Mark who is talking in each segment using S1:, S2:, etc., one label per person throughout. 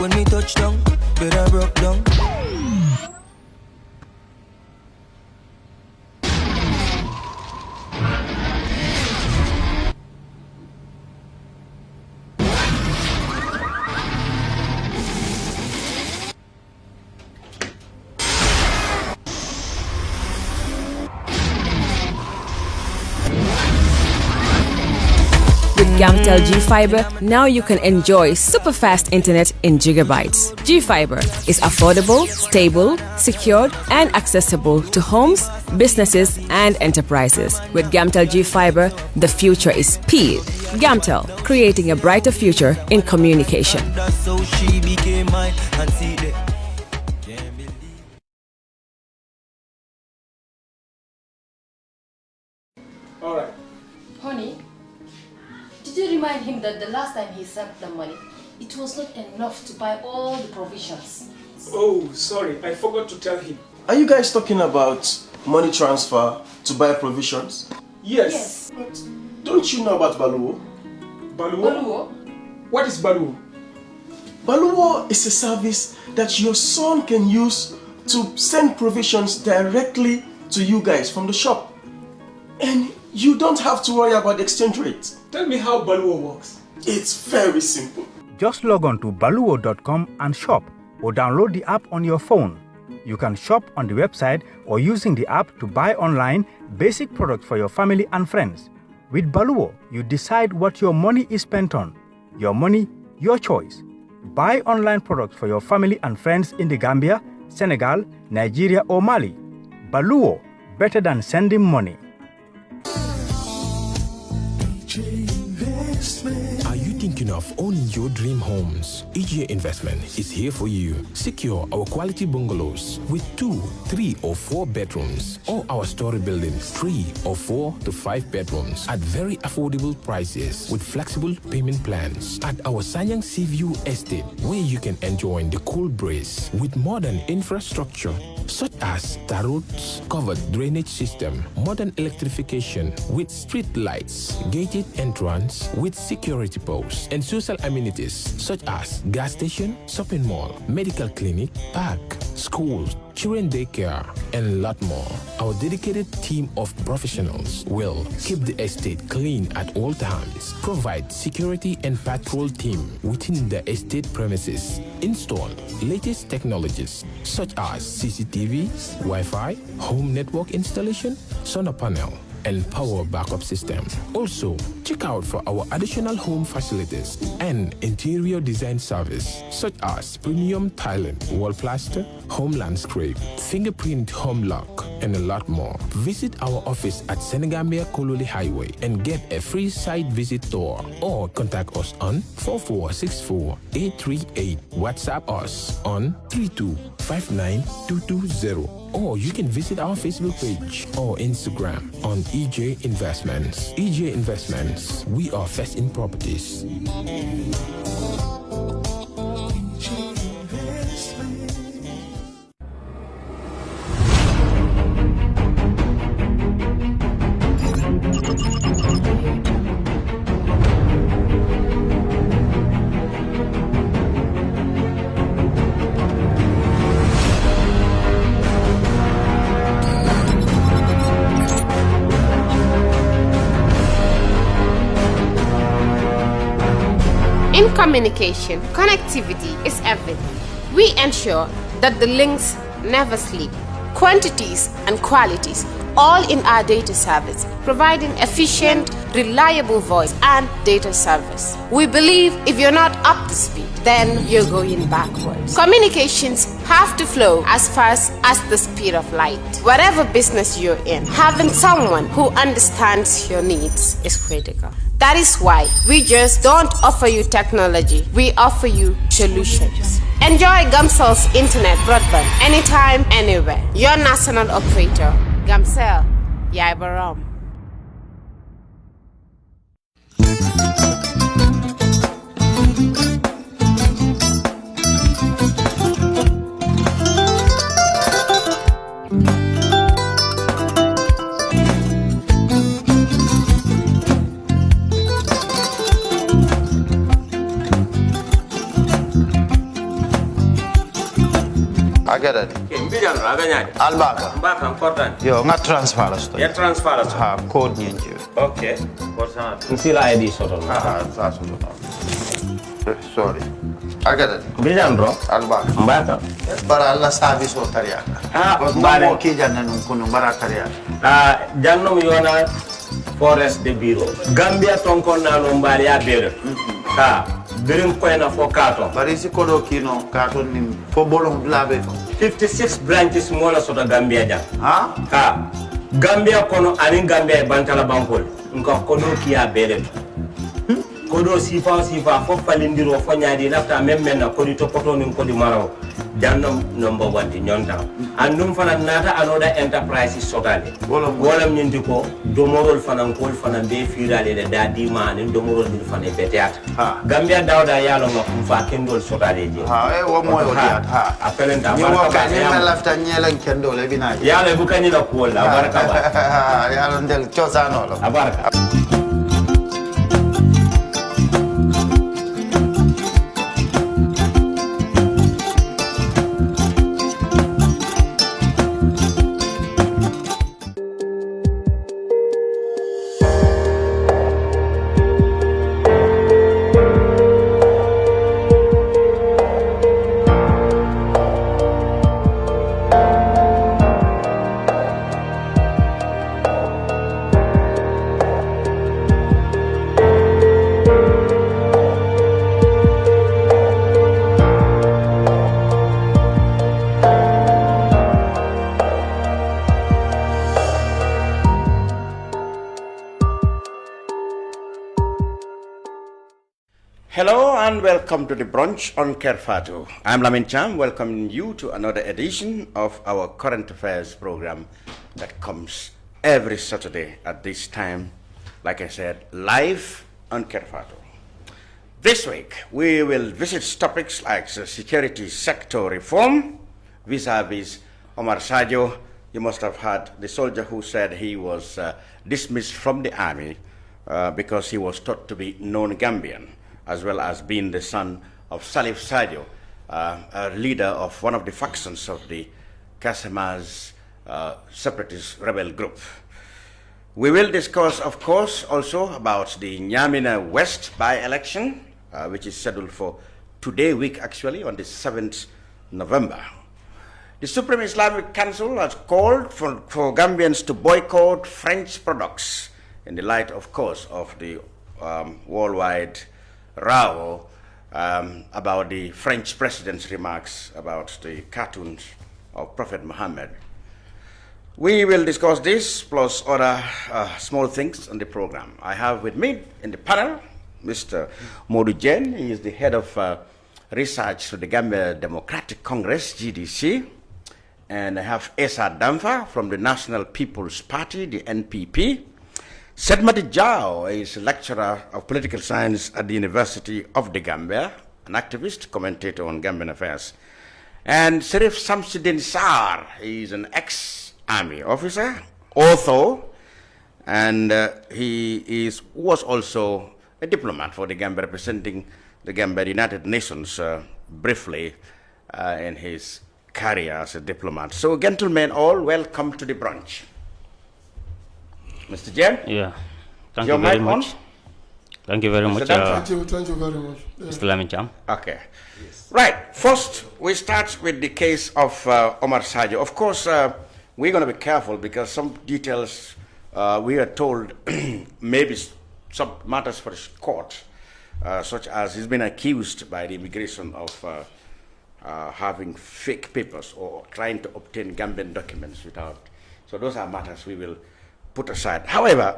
S1: when me touch down, better broke down.
S2: With Gamtel G-Fiber, now you can enjoy super fast internet in gigabytes. G-Fiber is affordable, stable, secured, and accessible to homes, businesses, and enterprises. With Gamtel G-Fiber, the future is speed. Gamtel, creating a brighter future in communication.
S1: That's how she became mine and see the.
S3: All right.
S4: Honey, did you remind him that the last time he sent the money, it was not enough to buy all the provisions?
S3: Oh, sorry, I forgot to tell him.
S5: Are you guys talking about money transfer to buy provisions?
S3: Yes.
S5: But don't you know about Baluo?
S3: Baluo?
S4: Baluo?
S3: What is Baluo?
S5: Baluo is a service that your son can use to send provisions directly to you guys from the shop. And you don't have to worry about the exchange rate.
S3: Tell me how Baluo works.
S5: It's very simple.
S6: Just log on to baluo.com and shop, or download the app on your phone. You can shop on the website or using the app to buy online basic products for your family and friends. With Baluo, you decide what your money is spent on. Your money, your choice. Buy online products for your family and friends in the Gambia, Senegal, Nigeria or Mali. Baluo, better than sending money.
S7: Are you thinking of owning your dream homes? EJ Investment is here for you. Secure our quality bungalows with 2, 3 or 4 bedrooms, or our story buildings 3 or 4 to 5 bedrooms at very affordable prices with flexible payment plans at our Sanyang Seaview Estate, where you can enjoy the cool breeze with modern infrastructure such as tar roads, covered drainage system, modern electrification with street lights, gated entrance with security posts, and social amenities such as gas station, shopping mall, medical clinic, park, schools, children daycare, and a lot more. Our dedicated team of professionals will keep the estate clean at all times, provide security and patrol team within the estate premises, install latest technologies such as CCTV, Wi-Fi, home network installation, solar panel, and power backup system. Also, check out for our additional home facilities and interior design service such as premium tiling, wall plaster, home landscape, fingerprint home lock, and a lot more. Visit our office at Senegambia Kololi Highway and get a free site visit tour, or contact us on 4464-838. WhatsApp us on 3259220. Or you can visit our Facebook page or Instagram on EJ Investments. EJ Investments, we are first in properties.
S8: In communication, connectivity is everything. We ensure that the links never sleep. Quantities and qualities, all in our data service, providing efficient, reliable voice and data service. We believe if you're not up to speed, then you're going backwards. Communications have to flow as fast as the speed of light. Whatever business you're in, having someone who understands your needs is critical. That is why we just don't offer you technology, we offer you solutions. Enjoy Gamtel's internet broadband anytime, anywhere. Your national operator, Gamtel, Yaibaram.
S9: Agada.
S10: Mbijan aganya.
S9: Albaka.
S10: Mbaka important.
S9: Yo, nga transfer la sto.
S10: Ya transfer la.
S9: Ha, code nyenje.
S10: Okay. Korsa. Nsila ID soto.
S9: Sa soto. Sorry. Agada.
S10: Mbijan bro.
S9: Albaka.
S10: Mbaka.
S9: Bara alla service o tariya.
S10: Mbare.
S9: Mo ki janna nun kunu bara tariya.
S10: Jannom yona forest de bureau. Gambia tonkon na no mbari ya bere. Birim koyna fo kato.
S9: Bari si kodo kino kato ni fo bolong blabe to.
S10: 56 branches mola sota Gambia jam.
S9: Ha?
S10: Gambia kono ani Gambia bantala bankol. Nka kono kiya bere. Kodo sifa fo falindiro fo nyaadi lafta memmen na kodi to poto nin kodi maraw. Jannam number 1 di nyonta. Andum fana nata anoda enterprise sotale. Wolam nyindi ko domorol fana kol fana be firale de dadi ma ni domorol ni fana be teata. Gambia dawda yalo ma fa kendol sotale je.
S9: Wo moy o diat.
S10: Apelenta
S9: ni wo ka ni lafta nyelen kendol e bina.
S10: Yalo bu kanyi la ko la baraka ba.
S9: Yalo ndel chosano lo.
S10: Abaraka.
S11: Hello and welcome to the brunch on Kerr Fatou. I'm Lamin Cham, welcoming you to another edition of our current affairs program that comes every Saturday at this time, like I said, live on Kerr Fatou. This week, we will visit topics like the security sector reform, vis-a-vis Omar Sadio. You must have heard the soldier who said he was dismissed from the army because he was thought to be non-Gambian, as well as being the son of Salif Sadio, a leader of one of the factions of the Casamance separatist rebel group. We will discuss, of course, also about the Nyamina West by-election, which is scheduled for today week, actually, on the 7th November. The Supreme Islamic Council has called for Gambians to boycott French products in the light, of course, of the worldwide row about the French president's remarks about the cartoons of Prophet Muhammad. We will discuss this plus other small things on the program. I have with me in the panel Mr. Modou. He is the head of research for the Gambia Democratic Congress, GDC. And I have Essa Dampha from the National People's Party, the NPP. Matty is a lecturer of political science at the University of the Gambia, an activist, commentator on Gambian affairs. And Samsudeen Sarr, he is an ex-army officer, author, and he was also a diplomat for the Gambia, representing the Gambia United Nations briefly in his career as a diplomat. So, gentlemen, all welcome to the brunch. Mr. Jen?
S12: Yeah. Thank you very much. Thank you very much.
S3: Thank you very much.
S12: Mr. Lamincham.
S11: Okay. Yes. Right. First, we start with the case of Omar Sadio. Of course, we're going to be careful because some details we are told maybe some matters for the court, such as he's been accused by the immigration of having fake papers or trying to obtain Gambian documents without. So those are matters we will put aside. However,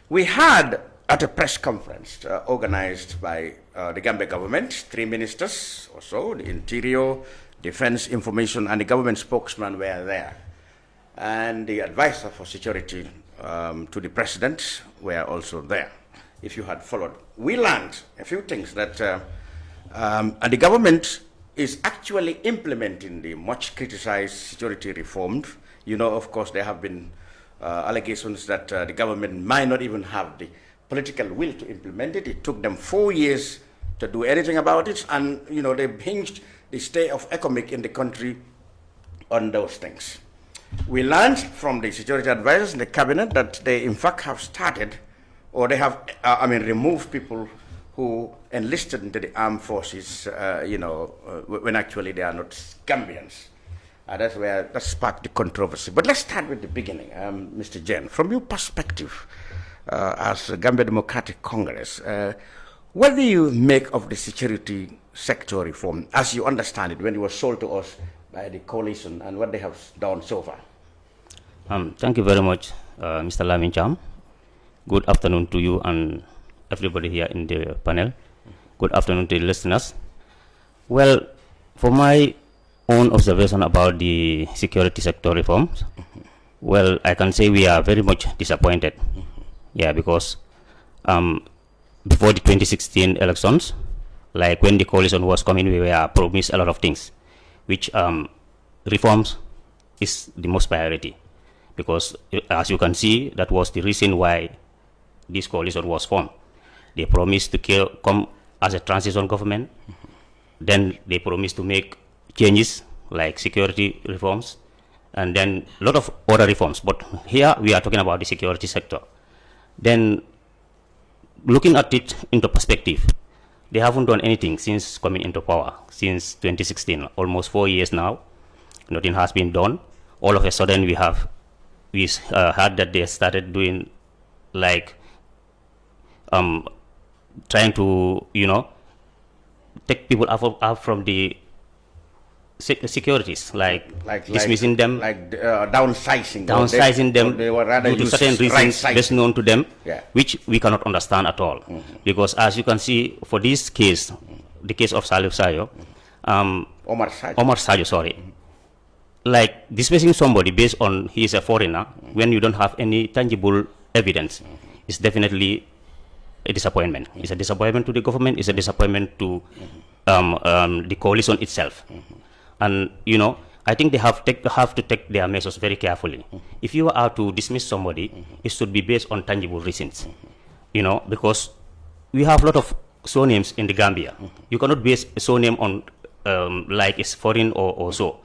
S11: we had at a press conference organized by the Gambia government, 3 ministers or so, the Interior, Defense, Information, and the government spokesman were there. And the advisor for security to the president were also there, if you had followed. We learned a few things that the government is actually implementing the much criticized security reform. You know, of course, there have been allegations that the government might not even have the political will to implement it. It took them 4 years to do anything about it, and you know they hinged the state of economic in the country on those things. We learned from the security advisors in the cabinet that they in fact have started, or they have, removed people who enlisted into the armed forces, when actually they are not Gambians. That sparked the controversy. But let's start with the beginning, Mr. Jen. From your perspective, as Gambia Democratic Congress, what do you make of the security sector reform, as you understand it, when it was sold to us by the coalition, and what they have done so far?
S12: Thank you very much, Mr. Lamin Cham. Good afternoon to you and everybody here in the panel. Good afternoon to the listeners. Well, for my own observation about the security sector reforms, well, I can say we are very much disappointed. Yeah, because before the 2016 elections, like when the coalition was coming, we were promised a lot of things, which reforms is the most priority. Because as you can see, that was the reason why this coalition was formed. They promised to come as a transition government. Then they promised to make changes like security reforms, and then a lot of other reforms. But here we are talking about the security sector. Then looking at it into perspective, they haven't done anything since coming into power, since 2016, almost 4 years now. Nothing has been done. All of a sudden we heard that they started doing like trying to, take people out from the securities, like dismissing them, downsizing them
S11: they were rather
S12: due to certain reasons best known to them, which we cannot understand at all. Because as you can see, for this case, the case of Omar Sadio, sorry, like dismissing somebody based on he is a foreigner when you don't have any tangible evidence is definitely a disappointment. It's a disappointment to the government. It's a disappointment to the coalition itself. And I think they have to take their measures very carefully. If you are to dismiss somebody, it should be based on tangible reasons. Because we have a lot of surnames in the Gambia. You cannot base a surname on like it's foreign or so.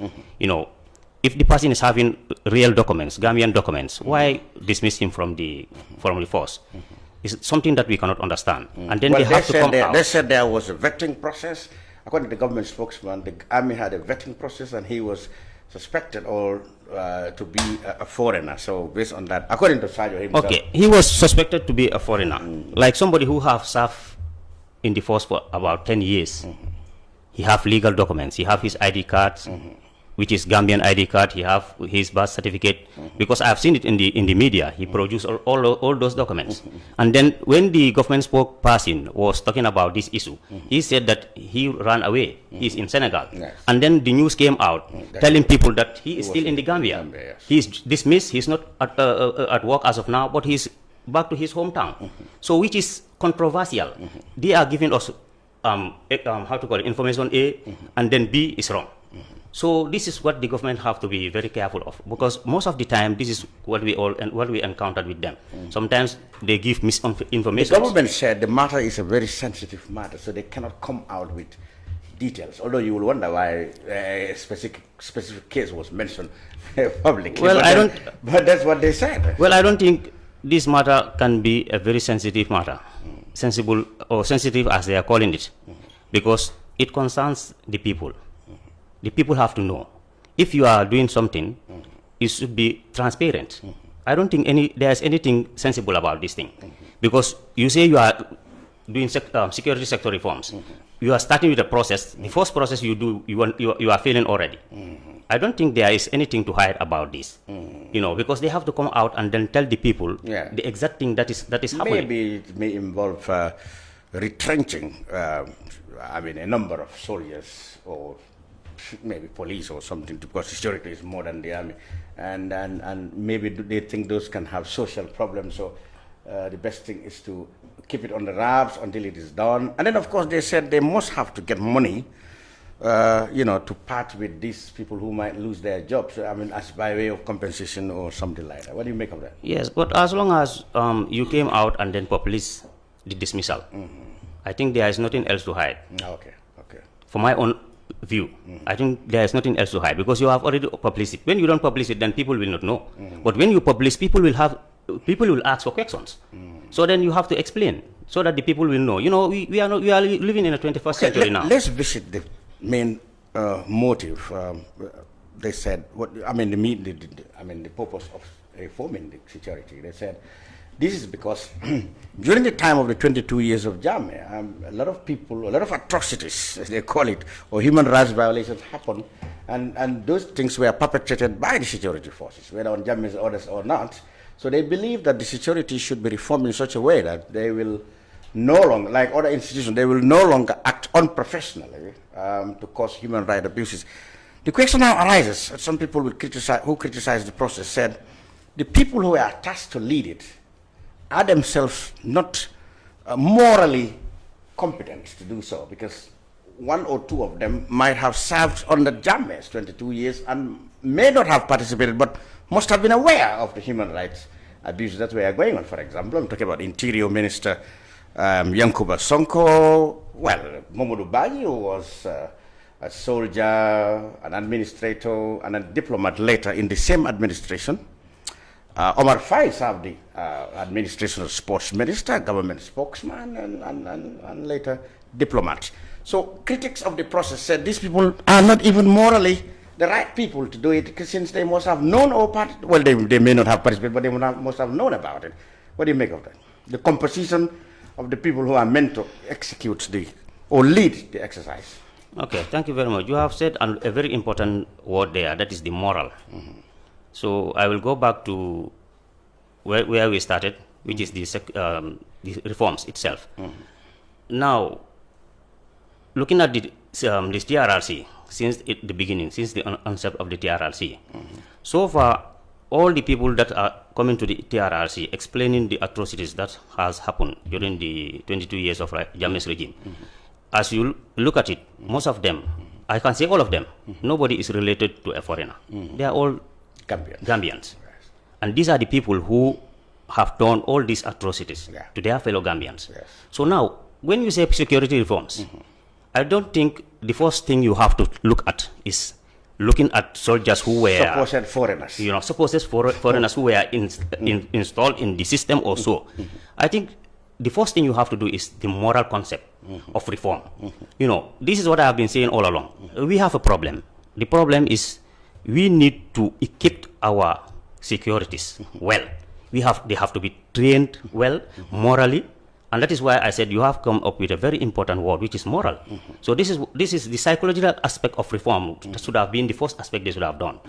S12: If the person is having real documents, Gambian documents, why dismiss him from the force? It's something that we cannot understand. And then they have to come out.
S11: They said there was a vetting process. According to the government spokesman, the army had a vetting process, and he was suspected to be a foreigner. So based on that, according to Sadio himself,
S12: okay, he was suspected to be a foreigner, like somebody who have served in the force for about 10 years. He have legal documents. He have his ID cards, which is Gambian ID card. He have his birth certificate, because I have seen it in the media. He produced all those documents. And then when the government spokesperson was talking about this issue, he said that he ran away. He's in Senegal. And then the news came out telling people that he is still in the Gambia. He's dismissed. He's not at work as of now, but he's back to his hometown. So which is controversial. They are giving us information A, and then B is wrong. So this is what the government have to be very careful of, because most of the time this is what we encountered with them. Sometimes they give misinformation.
S11: The government said the matter is a very sensitive matter, so they cannot come out with details. Although you will wonder why a specific case was mentioned publicly.
S12: Well,
S11: but that's what they said.
S12: Well, I don't think this matter can be a very sensitive matter, sensible or sensitive as they are calling it, because it concerns the people. The people have to know. If you are doing something, it should be transparent. I don't think there's anything sensible about this thing. Because you say you are doing security sector reforms. You are starting with a process. The first process you do, you are failing already. I don't think there is anything to hide about this. Because they have to come out and then tell the people the exact thing that is happening.
S11: Maybe it may involve retrenching, a number of soldiers, or maybe police or something, because security is more than the army, and maybe they think those can have social problems. So the best thing is to keep it on the wraps until it is done. And then of course they said they must have to get money, to part with these people who might lose their jobs. As by way of compensation or something like that. What do you make of that?
S12: Yes, but as long as you came out and then published the dismissal, I think there is nothing else to hide.
S11: Okay.
S12: For my own view. I think there is nothing else to hide because you have already published it. When you don't publish it, then people will not know. But when you publish, people will ask for questions. So then you have to explain so that the people will know. You know, we are living in a 21st century now.
S11: Let's visit the main motive. They said, the purpose of reforming the security. They said, this is because during the time of the 22 years of Jammeh, a lot of atrocities, as they call it, or human rights violations happened, and those things were perpetrated by the security forces, whether on Jammeh's orders or not. So they believe that the security should be reformed in such a way that they will no longer, like other institutions, they will no longer act unprofessionally to cause human rights abuses. The question now arises, some people who criticize the process said, the people who are tasked to lead it are themselves not morally competent to do so, because one or two of them might have served under Jammeh's 22 years and may not have participated, but must have been aware of the human rights abuses that were going on. For example, I'm talking about Interior Minister Yankuba Sonko, Modou, who was a soldier, an administrator, and a diplomat later in the same administration. Omar Faye served the administration of sports minister, government spokesman, and later diplomat. So critics of the process said these people are not even morally the right people to do it, because since they must have known they may not have participated, but they must have known about it. What do you make of that? The composition of the people who are meant to execute or lead the exercise.
S12: Okay, thank you very much. You have said a very important word there, that is the moral. So I will go back to where we started, which is the reforms itself. Now, looking at this TRRC since the beginning, since the onset of the TRRC, so far all the people that are coming to the TRRC explaining the atrocities that has happened during the 22 years of Jammeh's regime, as you look at it, most of them, I can say all of them, nobody is related to a foreigner. They are all Gambians. And these are the people who have done all these atrocities to their fellow Gambians. So now, when you say security reforms, I don't think the first thing you have to look at is looking at soldiers who were
S11: supposed foreigners.
S12: Supposed foreigners who were installed in the system or so. I think the first thing you have to do is the moral concept of reform. This is what I have been saying all along. We have a problem. The problem is we need to equip our securities well. They have to be trained well, morally, and that is why I said you have come up with a very important word, which is moral. So this is the psychological aspect of reform. That should have been the first aspect they should have done.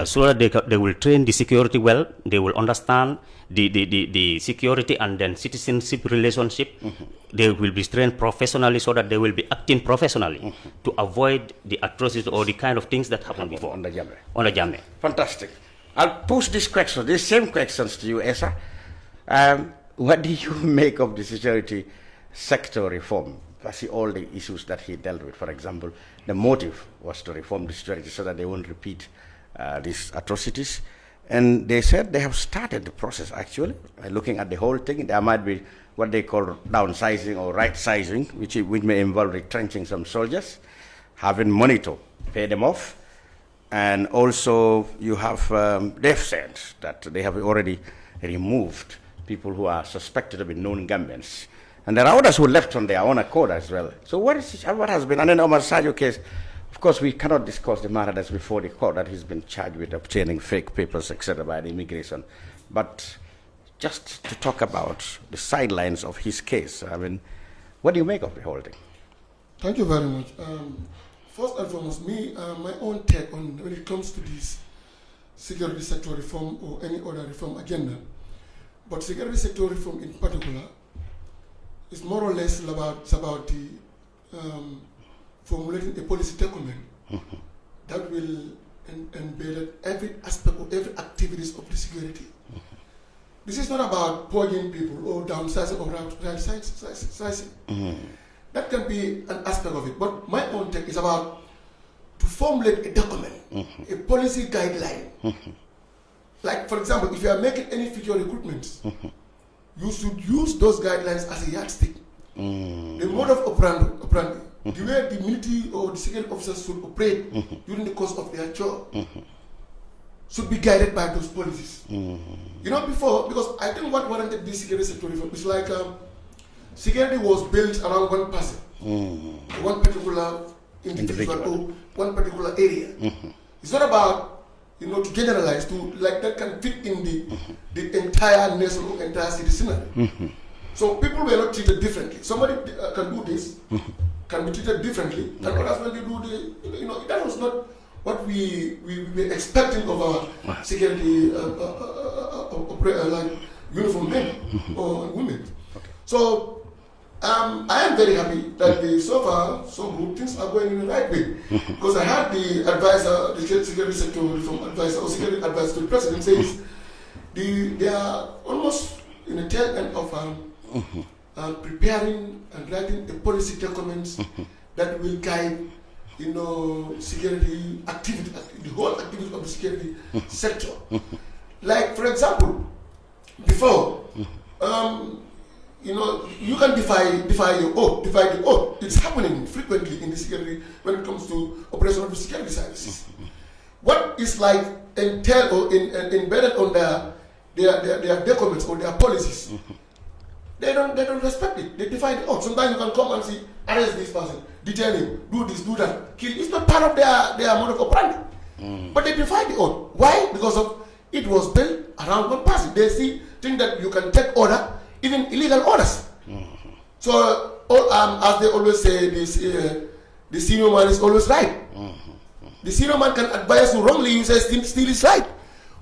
S12: So that they will train the security well, they will understand the security and then citizenship relationship. They will be trained professionally so that they will be acting professionally to avoid the atrocities or the kind of things that happened before.
S11: On the
S12: Jammeh.
S11: Fantastic. I'll pose these same questions to you, Essa. What do you make of the security sector reform? I see all the issues that he dealt with. For example, the motive was to reform the security so that they won't repeat these atrocities. And they said they have started the process, actually. Looking at the whole thing, there might be what they call downsizing or right-sizing, which may involve retrenching some soldiers, having money to pay them off. And also, you have, they've said that they have already removed people who are suspected to be known Gambians. And there are others who left on their own accord as well. So what has been, and then Omar Sadio case, of course we cannot discuss the matter that's before the court, that he's been charged with obtaining fake papers, etc. by the immigration. But just to talk about the sidelines of his case, I mean, what do you make of the whole thing?
S13: Thank you very much. First and foremost, my own take on when it comes to this security sector reform or any other reform agenda, but security sector reform in particular is more or less about the formulating a policy document that will embed every aspect of every activities of the security. This is not about poisoning people or downsizing or right-sizing. That can be an aspect of it, but my own take is about to formulate a document, a policy guideline. Like, for example, if you are making any future recruitments, you should use those guidelines as a yardstick. The mode of operandi the way the military or the security officers should operate during the course of their job should be guided by those policies. You know, before, because I think what warranted this security sector reform is like security was built around one person, one particular individual or one particular area. It's not about, you know, to generalize, to like that can fit in the entire nation or entire citizenry. So people were not treated differently. Somebody can do this, can be treated differently, and others when they do the, you know, that was not what we were expecting of our security like uniform men or women. So I am very happy that so far so good things are going in the right way, because I had the advisor, the security sector reform advisor or security advisor to the president says they are almost in the tail end of preparing and writing the policy documents that will guide, you know, security activity, the whole activity of the security sector. Like, for example, before, you know, you can defy the oath. It's happening frequently in the security when it comes to operation of the security services. What is like entailed or embedded on their documents or their policies, they don't respect it. They defy the oath. Sometimes you can come and see, arrest this person, detain him, do this, do that, kill. It's not part of their mode of operandi. But they defy the oath. Why? Because of it was built around one person. They think that you can take order, even illegal orders. So, as they always say, the senior man is always right. The senior man can advise you wrongly, you say still is right.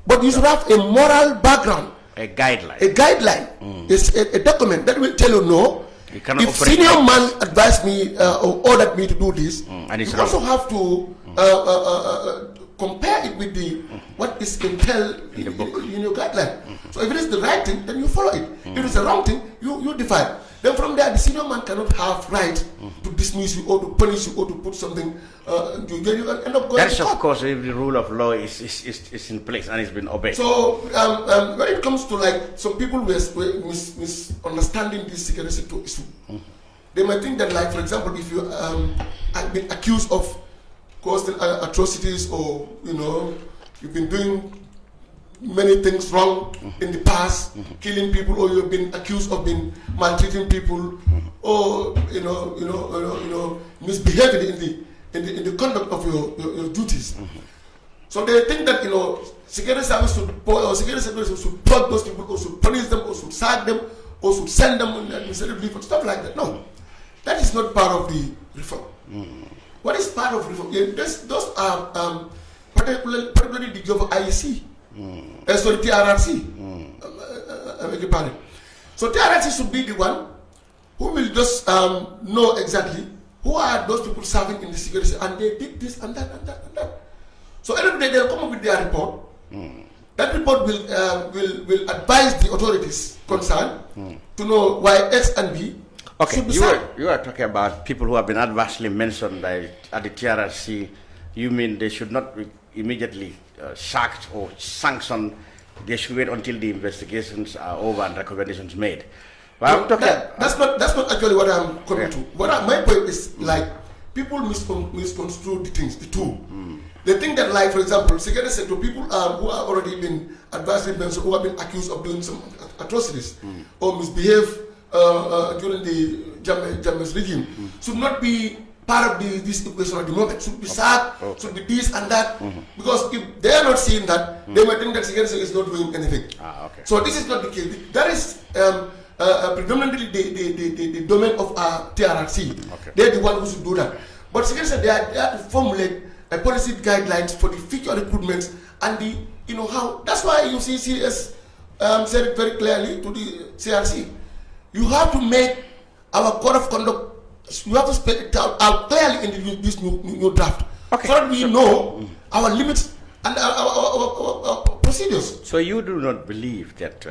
S13: But you should have a moral background. A guideline. A guideline. It's a document that will tell you no. If senior man advised me or ordered me to do this, and you also have to compare it with what is entailed in your guideline. So if it is the right thing, then you follow it. If it's the wrong thing, you defy. Then from there, the senior man cannot have right to dismiss you or to punish you or to put something. You can end up going.
S11: That's of course if the rule of law is in place and it's been obeyed.
S13: So when it comes to like some people were misunderstanding this security sector issue, they might think that, like, for example, if you have been accused of causing atrocities, or you know, you've been doing many things wrong in the past, killing people, or you've been accused of being maltreating people, or you know, misbehaving in the conduct of your duties. So they think that, you know, security service should plug those people, or should punish them, or should sack them, or should send them on administrative leave, and stuff like that. No, that is not part of the reform. What is part of reform? Yeah, those are particularly the job of IEC. Sorry, TRRC. I beg your pardon. So TRRC should be the one who will just know exactly who are those people serving in the security, and they did this and that and that and that. So every day they'll come up with their report. That report will advise the authorities concerned to know why X and B.
S11: Okay, you are talking about people who have been adversely mentioned at the TRRC. You mean they should not be immediately sacked or sanctioned? They should wait until the investigations are over and recommendations made. Well,
S13: no, that's not actually what I'm coming to. My point is, like, people misconstrue the things, the two. They think that, like, for example, security sector people who have already been adversely mentioned, who have been accused of doing some atrocities or misbehave during the Jammeh's regime, should not be part of this equation at the moment. Should be sacked, should be this and that. Because if they are not seeing that, they might think that security is not doing anything. So this is not the case. That is predominantly the domain of TRRC. They are the one who should do that. But security, they have to formulate a policy guidelines for the future recruitments and the, you know, how. That's why you see CS said it very clearly to the CRC. You have to make our code of conduct. You have to spell it out clearly in this new draft, so that we know our limits and our procedures.
S11: So you do not believe that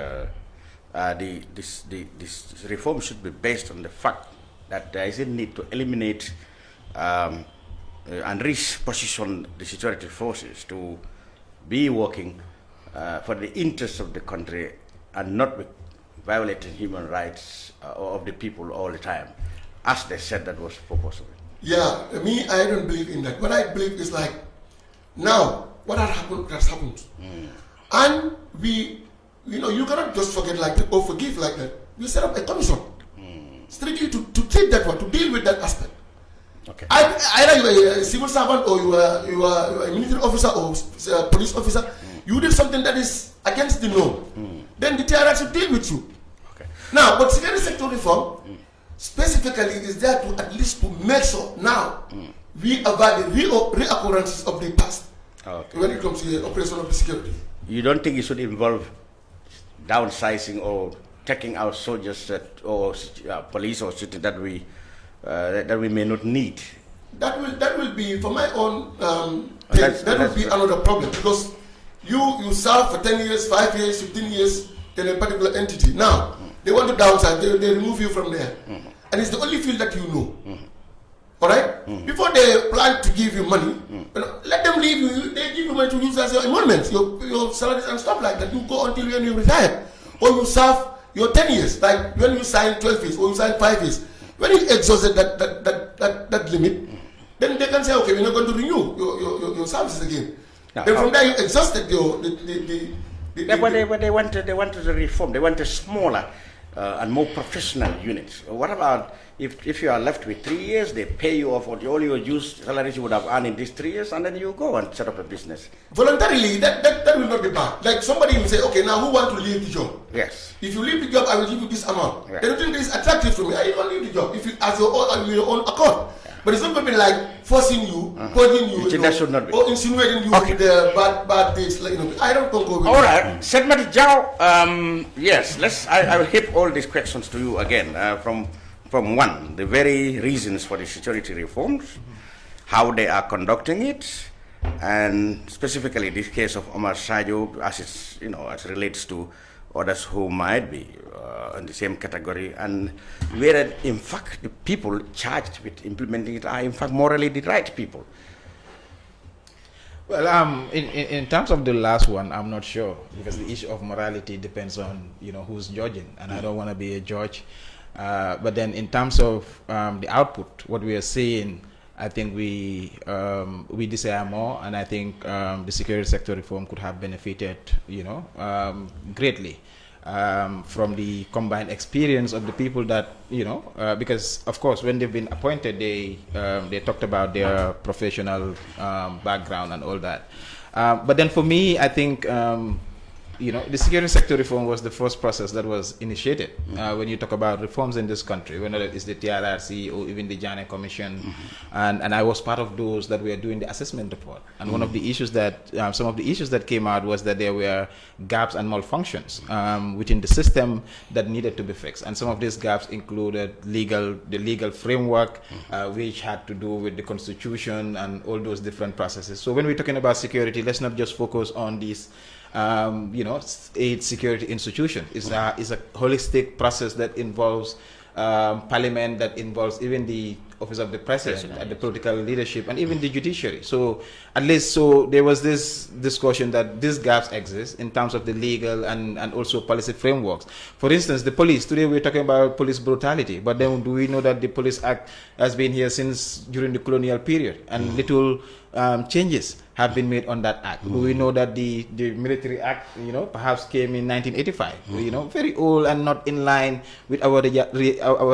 S11: this reform should be based on the fact that there is a need to eliminate and reposition the security forces to be working for the interests of the country and not be violating human rights of the people all the time, as they said that was proposed.
S13: Yeah, me, I don't believe in that. What I believe is like, now, what has happened. And we, you cannot just forget like that or forgive like that. We set up a commission strictly to treat that one, to deal with that aspect.
S11: Okay.
S13: Either you are a civil servant or you are a military officer or a police officer, you did something that is against the norm. Then the TRR should deal with you.
S11: Okay.
S13: Now, but security sector reform specifically is there to at least to make sure now we avoid the reoccurrences of the past when it comes to the operation of the security.
S11: You don't think it should involve downsizing or taking out soldiers or police or city that we may not need?
S13: That will be, for my own take, that will be another problem, because you serve for 10 years, 5 years, 15 years in a particular entity. Now, they want to downsize, they remove you from there. And it's the only field that you know. Alright? Before they plan to give you money, let them leave you. They give you money to use as your emoluments, your salaries and stuff like that. You go until when you retire. Or you serve your 10 years, like when you sign 12 years or you sign 5 years. When you exhausted that limit, then they can say, okay, we're not going to renew your services again. Then from there you exhausted
S11: But they wanted the reform. They want a smaller and more professional unit. What about if you are left with 3 years, they pay you off all your used salaries you would have earned in these 3 years, and then you go and set up a business?
S13: Voluntarily, that will not be bad. Like somebody will say, okay, now who want to leave the job?
S11: Yes.
S13: If you leave the job, I will give you this amount.
S11: Yeah.
S13: They don't think it's attractive to me. I will leave the job if you as your own accord. But it's not going to be like forcing you, purging you,
S11: that should not be.
S13: or insinuating you with the bad things. Like, I don't concur with
S11: All
S13: that.
S11: right, Said Matty Jao, yes, I will hit all these questions to you again from one, the very reasons for the security reforms, how they are conducting it, and specifically this case of Omar Sadio, as as relates to others who might be in the same category, and whether in fact the people charged with implementing it are in fact morally the right people.
S14: Well, in terms of the last one, I'm not sure, because the issue of morality depends on who's judging, and I don't want to be a judge. But then in terms of the output, what we are seeing, I think we desire more, and I think the security sector reform could have benefited, greatly from the combined experience of the people that because of course when they've been appointed, they talked about their professional background and all that. But then for me, I think the security sector reform was the first process that was initiated. When you talk about reforms in this country, whether it's the TRRC or even the Janneh Commission, and I was part of those that were doing the assessment report. And one of the issues that, some of the issues that came out was that there were gaps and malfunctions within the system that needed to be fixed. And some of these gaps included the legal framework, which had to do with the constitution and all those different processes. So when we're talking about security, let's not just focus on these aid security institution. Is a holistic process that involves parliament, that involves even the office of the president and the political leadership and even the judiciary. So at least there was this discussion that these gaps exist in terms of the legal and also policy frameworks. For instance, the police, today we're talking about police brutality, but then do we know that the Police Act has been here since during the colonial period, and little changes have been made on that act? Do we know that the Military Act, perhaps came in 1985, very old and not in line with our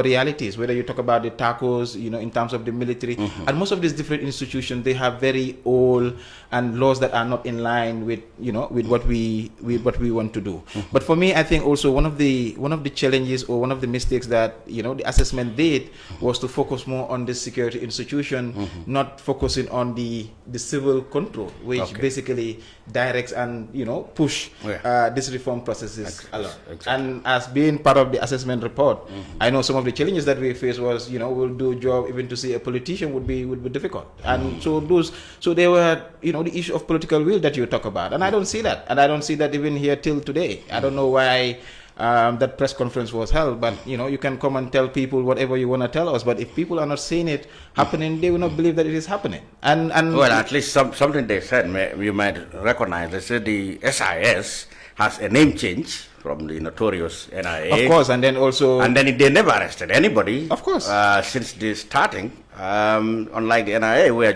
S14: realities, whether you talk about the tacos, in terms of the military, and most of these different institutions, they have very old and laws that are not in line with, with what we want to do. But for me, I think also one of the challenges or one of the mistakes that, the assessment did was to focus more on the security institution, not focusing on the civil control, which basically directs and push these reform processes along. And as being part of the assessment report, I know some of the challenges that we face was we'll do a job, even to see a politician would be difficult. And so there were the issue of political will that you talk about, and I don't see that, and I don't see that even here till today. I don't know why that press conference was held, but you can come and tell people whatever you want to tell us, but if people are not seeing it happening, they will not believe that it is happening. And
S11: well, at least something they said you might recognize. They said the SIS has a name change from the notorious NIA.
S14: Of course, and then also...
S11: And then they never arrested anybody.
S14: Of course.
S11: Since the starting. Unlike the NIA, we're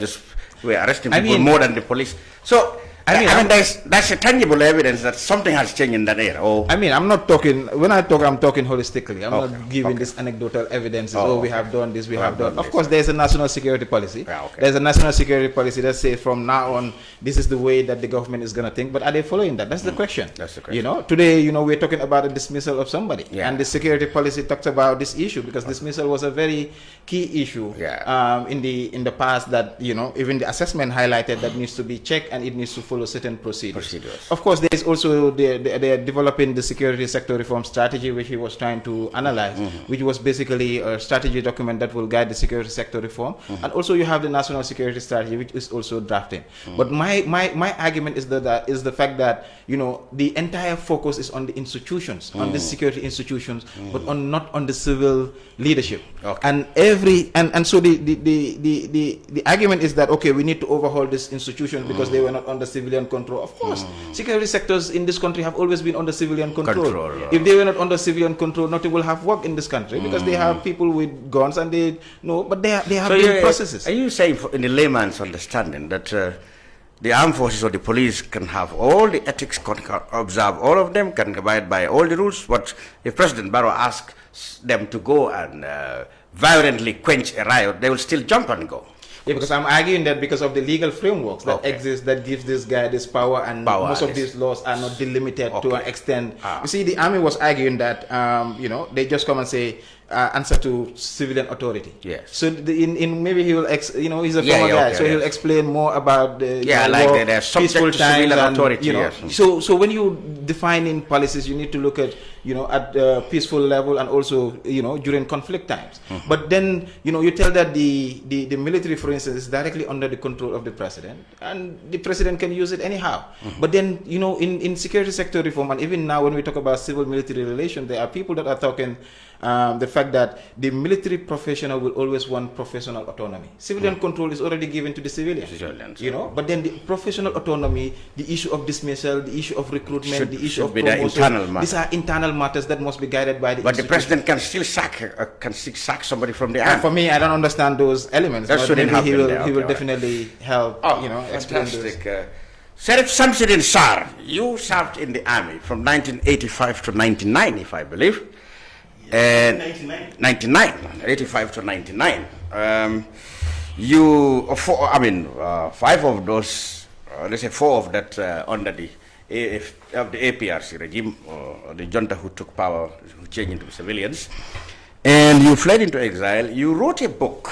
S11: arresting people more than the police. So... I mean, that's a tangible evidence that something has changed in that area.
S14: I'm not talking, when I talk, I'm talking holistically. I'm not giving this anecdotal evidence. We have done this, we have done. Of course, there's a national security policy. There's a national security policy that says from now on, this is the way that the government is going to think. But are they following that? That's the question.
S11: That's the question.
S14: Today, we're talking about a dismissal of somebody. And the security policy talks about this issue because dismissal was a very key issue in the past that, even the assessment highlighted that needs to be checked and it needs to follow certain procedures. Of course, there is also they are developing the security sector reform strategy, which he was trying to analyze, which was basically a strategy document that will guide the security sector reform. And also you have the national security strategy, which is also drafting. But my argument is that is the fact that the entire focus is on the institutions, on the security institutions, but not on the civil leadership. And so the argument is that we need to overhaul these institutions because they were not under civilian control. Of course, security sectors in this country have always been under civilian control. If they were not under civilian control, nothing will have worked in this country because they have people with guns and they have processes.
S11: Are you saying, in the layman's understanding, that the armed forces or the police can have all the ethics, can observe all of them, can abide by all the rules, but if President Barrow asks them to go and violently quench a riot, they will still jump and go?
S14: Yeah, because I'm arguing that because of the legal frameworks that exist that gives this guy this power, and most of these laws are not delimited to an extent. You see, the army was arguing that they just come and say answer to civilian authority.
S11: Yes.
S14: So maybe he will he's a former guy, so he'll explain more about the
S11: they're subject to civilian authority.
S14: So when you define in policies, you need to look at at the peaceful level and also during conflict times. But then you tell that the military, for instance, is directly under the control of the president, and the president can use it anyhow. But then in security sector reform, and even now when we talk about civil military relations, there are people that are talking the fact that the military professional will always want professional autonomy. Civilian control is already given to the civilians. But then the professional autonomy, the issue of dismissal, the issue of recruitment, the issue of promotion, these are internal matters that must be guided by the.
S11: But the president can still sack somebody from the army.
S14: For me, I don't understand those elements.
S11: That shouldn't happen.
S14: He will definitely help. Explain
S11: fantastic. Sheriff Samsudeen Sarr, you served in the army from 1985 to 99, if I believe. And 85 to 99. Five of those, let's say 4 of that under the APRC regime, the junta who took power, who changed into civilians. And you fled into exile. You wrote a book,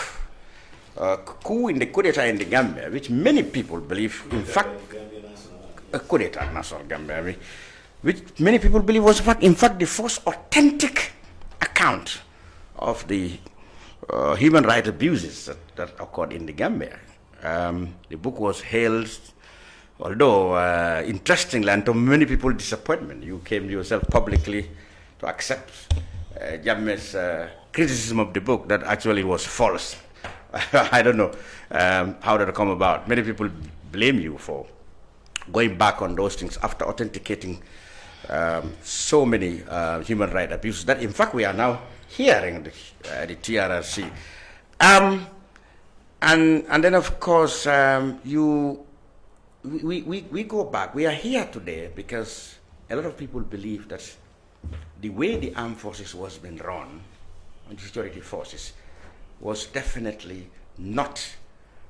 S11: Coup in the Coup d'etat in the Gambia, which many people believe, in fact, a coup d'etat, National Gambia, which many people believe was, in fact, the first authentic account of the human rights abuses that occurred in the Gambia. The book was hailed, although interestingly, and to many people's disappointment, you came yourself publicly to accept Jammeh's criticism of the book that actually was false. I don't know how that come about. Many people blame you for going back on those things after authenticating so many human rights abuses that, in fact, we are now hearing the TRRC. And then, of course, we go back. We are here today because a lot of people believe that the way the armed forces was being run, and the security forces, was definitely not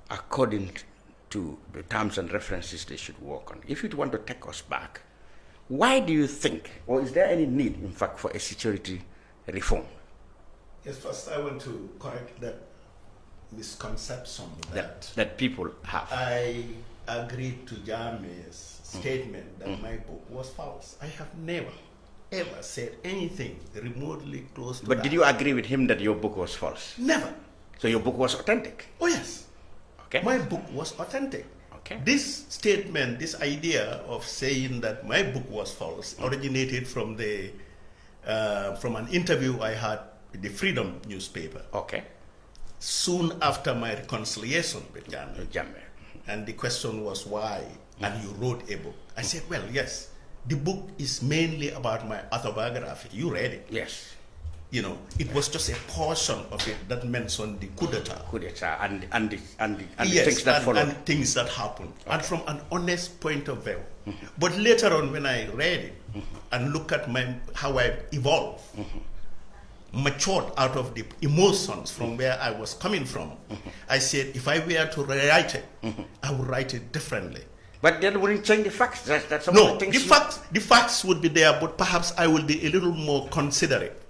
S11: according to the terms and references they should work on. If you want to take us back, why do you think, or is there any need, in fact, for a security reform?
S15: Yes, first I want to correct that misconception
S11: that people have.
S15: I agreed to Jammeh's statement that my book was false. I have never, ever said anything remotely close to that.
S11: But did you agree with him that your book was false?
S15: Never.
S11: So your book was authentic?
S15: Oh, yes.
S11: Okay.
S15: My book was authentic.
S11: Okay.
S15: This statement, this idea of saying that my book was false, originated from from an interview I had with the Freedom newspaper.
S11: Okay.
S15: Soon after my reconciliation with Jammeh. And the question was why, and you wrote a book. I said, well, yes, the book is mainly about my autobiography. You read it.
S11: Yes.
S15: You know, it was just a portion of it that mentioned the coup d'etat.
S11: Coup d'etat and the
S15: Yes,
S11: things that followed.
S15: and things that happened. And from an honest point of view. But later on, when I read it and look at how I evolved, matured out of the emotions from where I was coming from, I said, if I were to rewrite it, I would write it differently.
S11: But that wouldn't change the facts. That's some
S15: No,
S11: of the
S15: the
S11: things.
S15: the facts would be there, but perhaps I will be a little more considerate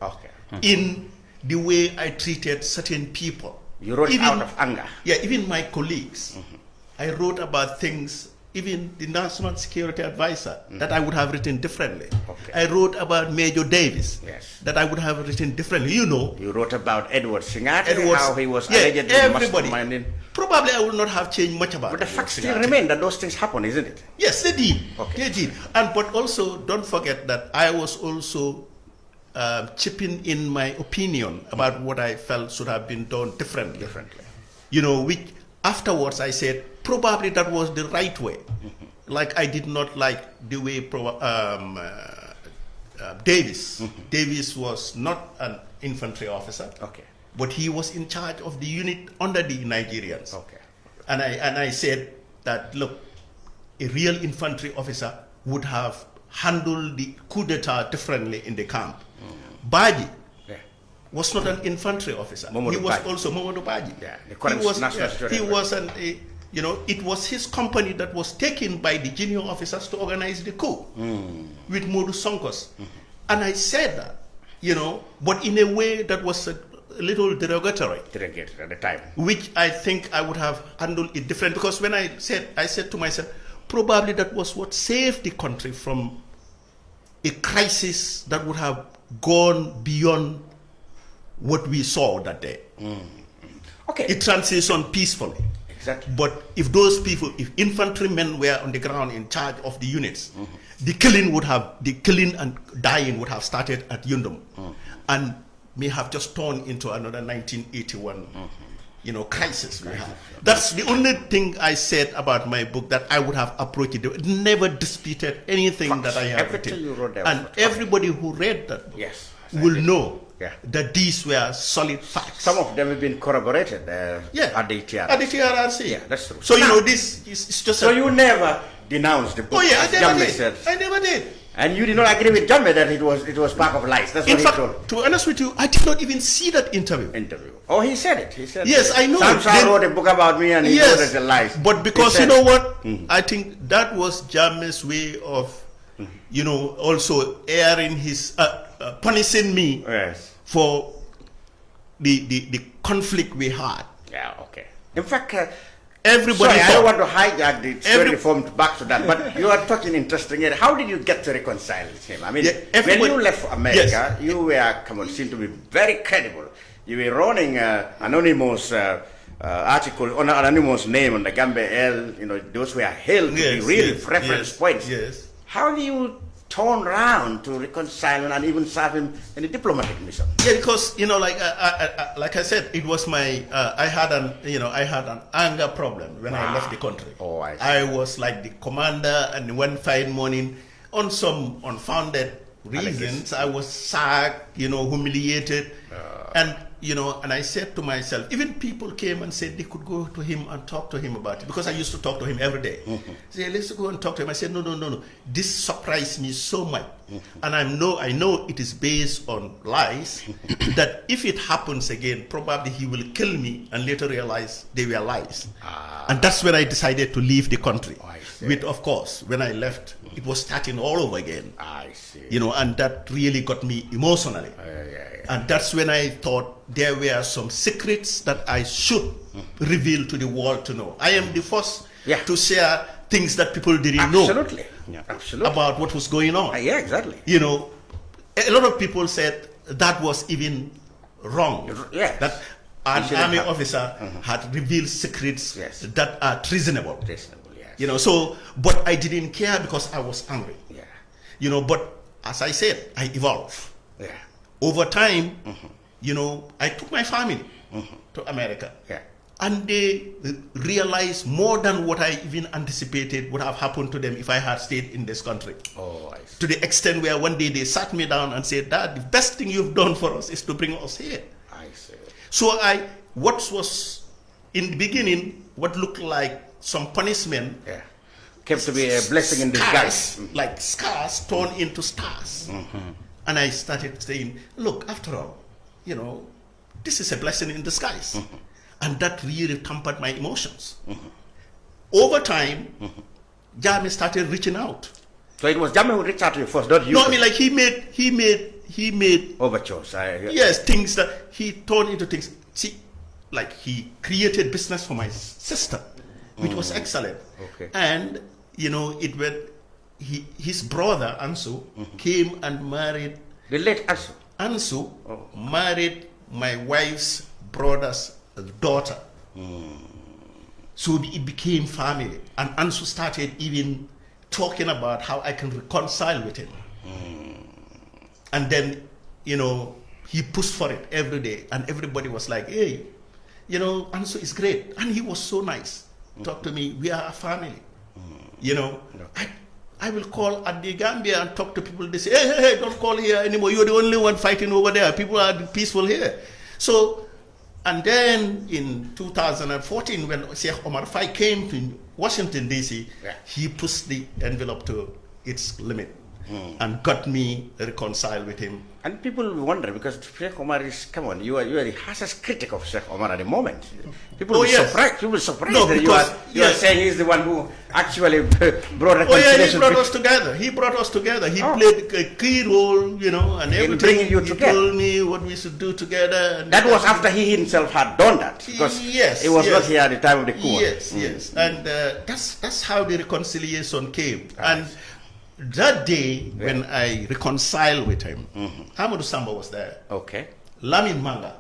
S15: in the way I treated certain people.
S11: You wrote out of anger.
S15: Yeah, even my colleagues. I wrote about things, even the National Security Advisor, that I would have written differently. I wrote about Major Davis, that I would have written differently. You know.
S11: You wrote about Edward Singate, how he was allegedly masterminding.
S15: Probably I would not have changed much about it.
S11: But the facts still remain that those things happen, isn't it?
S15: Yes, they did. They did. But also, don't forget that I was also chipping in my opinion about what I felt should have been done differently. You know, which afterwards I said, probably that was the right way. Like I did not like the way Davis. Davis was not an infantry officer. But he was in charge of the unit under the Nigerians. And I said that, look, a real infantry officer would have handled the coup d'etat differently in the camp. Baji was not an infantry officer. He was also Modou Baji. He was you know, it was his company that was taken by the junior officers to organize the coup with Modou Sonkos. And I said that, you know, but in a way that was a little derogatory
S11: at the time,
S15: which I think I would have handled it different, because when I said to myself, probably that was what saved the country from a crisis that would have gone beyond what we saw that day. It transitioned peacefully.
S11: Exactly.
S15: But if those people, if infantrymen were on the ground in charge of the units, the killing and dying would have started at Yundum, and may have just turned into another 1981, you know, crisis we have. That's the only thing I said about my book, that I would have approached it. Never disputed anything that I have written. And everybody who read that book will know that these were solid facts.
S11: Some of them have been corroborated at the TRRC.
S15: At the TRRC.
S11: Yeah, that's true.
S15: So, you know, this is just
S11: So you never denounced the book?
S15: Oh, yeah,
S11: I
S15: never did.
S11: And you did not agree with Jammeh that it was part of lies. That's what he told.
S15: To be honest with you, I did not even see that interview.
S11: Oh, he said it. He said
S15: yes, I know.
S11: Sarr wrote a book about me and he wrote it a lies.
S15: But because you know what? I think that was Jammeh's way of, you know, also airing his, punishing me for the conflict we had.
S11: Yeah, okay. In fact,
S15: everybody.
S11: Sorry, I don't want to hijack the story from back to that, but you are talking interesting. How did you get to reconcile with him? I mean, when you left America, you were, seemed to be very credible. You were running anonymous article on an anonymous name on the Gamtel. You know, those were held to be really reference points. How do you turn around to reconcile and even serve him in a diplomatic mission?
S15: Yeah, because you know, like I said, it was my I had an anger problem when I left the country.
S11: Oh, I see.
S15: I was like the commander, and one fine morning, on some unfounded reasons, I was sacked, you know, humiliated, and you know, and I said to myself, even people came and said they could go to him and talk to him about it, because I used to talk to him every day. Say, let's go and talk to him. I said, no. This surprised me so much, and I know it is based on lies. That if it happens again, probably he will kill me, and later realize they were lies. And that's when I decided to leave the country. With, of course, when I left, it was starting all over again.
S11: I see.
S15: You know, and that really got me emotionally. And that's when I thought there were some secrets that I should reveal to the world to know. I am the first to share things that people didn't know about what was going on.
S11: Yeah, exactly.
S15: You know, a lot of people said that was even wrong. That an army officer had revealed secrets that are treasonable. You know, so, but I didn't care because I was angry. You know, but as I said, I evolved. Over time, you know, I took my family to America. And they realized more than what I even anticipated would have happened to them if I had stayed in this country.
S11: Oh, I see.
S15: To the extent where one day they sat me down and said, Dad, the best thing you've done for us is to bring us here.
S11: I see.
S15: So what was in the beginning, what looked like some punishment,
S11: came to be a blessing in disguise.
S15: Like scars turned into stars. And I started saying, look, after all, this is a blessing in disguise. And that really tempered my emotions. Over time, Jammeh started reaching out.
S11: So it was Jammeh who reached out to you first, not you?
S15: No, I mean, like he made
S11: overtures.
S15: Yes, things that he turned into things. See, like he created business for my sister, which was excellent.
S11: Okay.
S15: And it went. His brother Ansu came and married.
S11: The late Ansu.
S15: Ansu married my wife's brother's daughter. So it became family, and Ansu started even talking about how I can reconcile with him. And then he pushed for it every day, and everybody was like, hey, Ansu is great, and he was so nice. Talk to me, we are a family. I will call at the Gambia and talk to people. They say, hey, don't call here anymore. You're the only one fighting over there. People are peaceful here. So, and then in 2014, when Sheikh Omar Fai came to Washington, D.C., he pushed the envelope to its limit and got me reconciled with him.
S11: And people wonder, because Sheikh Omar is, come on, you are the harshest critic of Sheikh Omar at the moment. People will surprised that you are saying he's the one who actually brought reconciliation.
S15: He brought us together. He brought us together. He played a key role, and everything.
S11: Bringing you
S15: he
S11: together.
S15: told me what we should do together. And
S11: that was after he himself had done that, because he was not here at the time of the coup.
S15: Yes. And that's how the reconciliation came. And that day, when I reconciled with him, Amadou Samba was there.
S11: Okay.
S15: Lamin Manga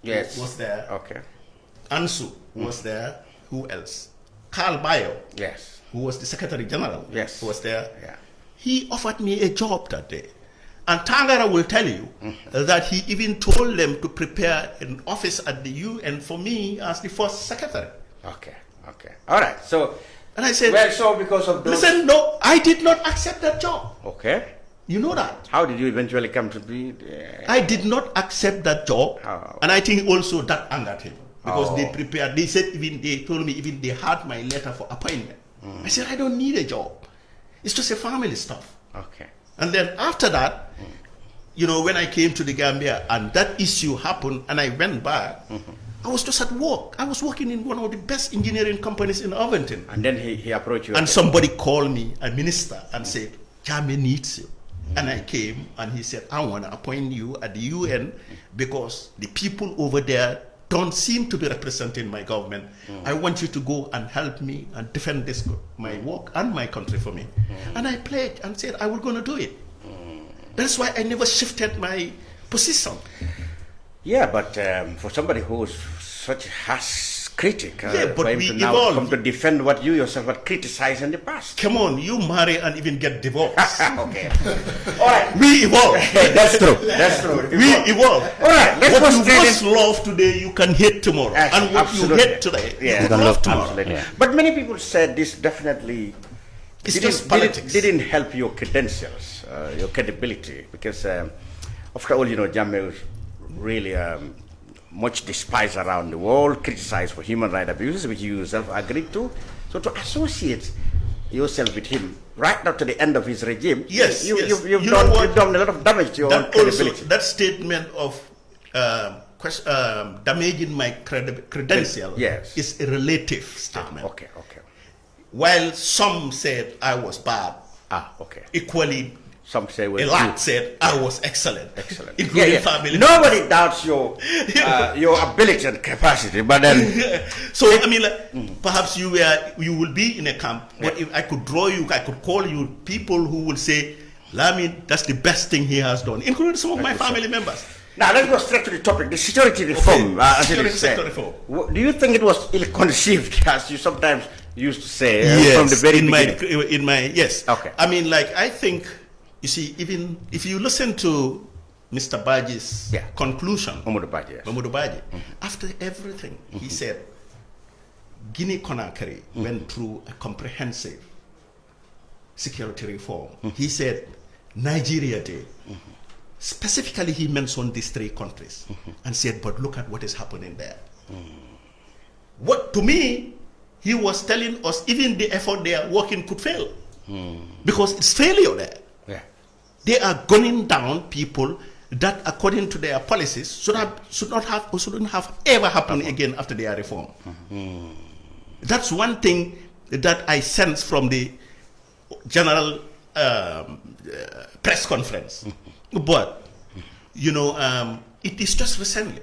S11: was
S15: there.
S11: Okay.
S15: Ansu was there. Who else? Carl Bayo.
S11: Yes.
S15: Who was the Secretary General.
S11: Yes.
S15: Was there. Yeah. He offered me a job that day. And Tangara will tell you that he even told them to prepare an office at the UN for me as the first secretary.
S11: Okay. All right. So,
S15: and I said,
S11: well, so because of those...
S15: Listen, no, I did not accept that job.
S11: Okay.
S15: You know that.
S11: How did you eventually come to be...
S15: I did not accept that job. And I think also that angered him. Because they prepared, they said, they told me, even they had my letter for appointment. I said, I don't need a job. It's just a family stuff.
S11: Okay.
S15: And then after that, when I came to the Gambia and that issue happened and I went back, I was just at work. I was working in one of the best engineering companies in Irvington.
S11: And then he approached you.
S15: And somebody called me, a minister, and said, Jammeh needs you. And I came and he said, I want to appoint you at the UN because the people over there don't seem to be representing my government. I want you to go and help me and defend this, my work and my country for me. And I pledged and said, I was going to do it. That's why I never shifted my position.
S11: Yeah, but for somebody who's such a harsh critic,
S15: but
S11: for him
S15: we
S11: to now
S15: evolved.
S11: come to defend what you yourself had criticized in the past.
S15: Come on, you marry and even get divorced.
S11: Okay. All right.
S15: We evolve.
S11: That's true. That's true.
S15: We evolve.
S11: All right. Let's
S15: what
S11: go
S15: you
S11: straight
S15: must love today, you can hate tomorrow. And what you hate today, you can love tomorrow.
S11: Absolutely. Yeah. But many people said this definitely didn't help your credentials, your credibility, because after all, Jammeh was really much despised around the world, criticized for human rights abuses, which you yourself agreed to. So to associate yourself with him right up to the end of his regime, you've done a lot of damage to your own credibility.
S15: Also, that statement of damaging my credential is a relative statement.
S11: Okay.
S15: While some said I was bad, equally
S11: some say
S15: a lot said I was excellent.
S11: Including family. Nobody doubts your ability and capacity, but then
S15: so I mean, perhaps you will be in a camp. But if I could draw you, I could call you people who will say, Lamin, that's the best thing he has done, including some of my family members.
S11: Now let's go straight to the topic: the security reform.
S15: Security reform.
S11: Do you think it was ill-conceived, as you sometimes used to say from the very beginning?
S15: Yes. Okay. I mean, I think. You see, even if you listen to Mr. Baji's conclusion,
S11: Modou Baji,
S15: after everything, he said, Guinea-Conakry went through a comprehensive security reform. He said Nigeria did. Specifically, he mentioned these 3 countries and said, but look at what is happening there. What, to me, he was telling us even the effort they are working could fail. Because it's failure there.
S11: Yeah.
S15: They are gunning down people that, according to their policies, shouldn't have ever happened again after their reform. That's one thing that I sense from the general press conference. But, it is just recently.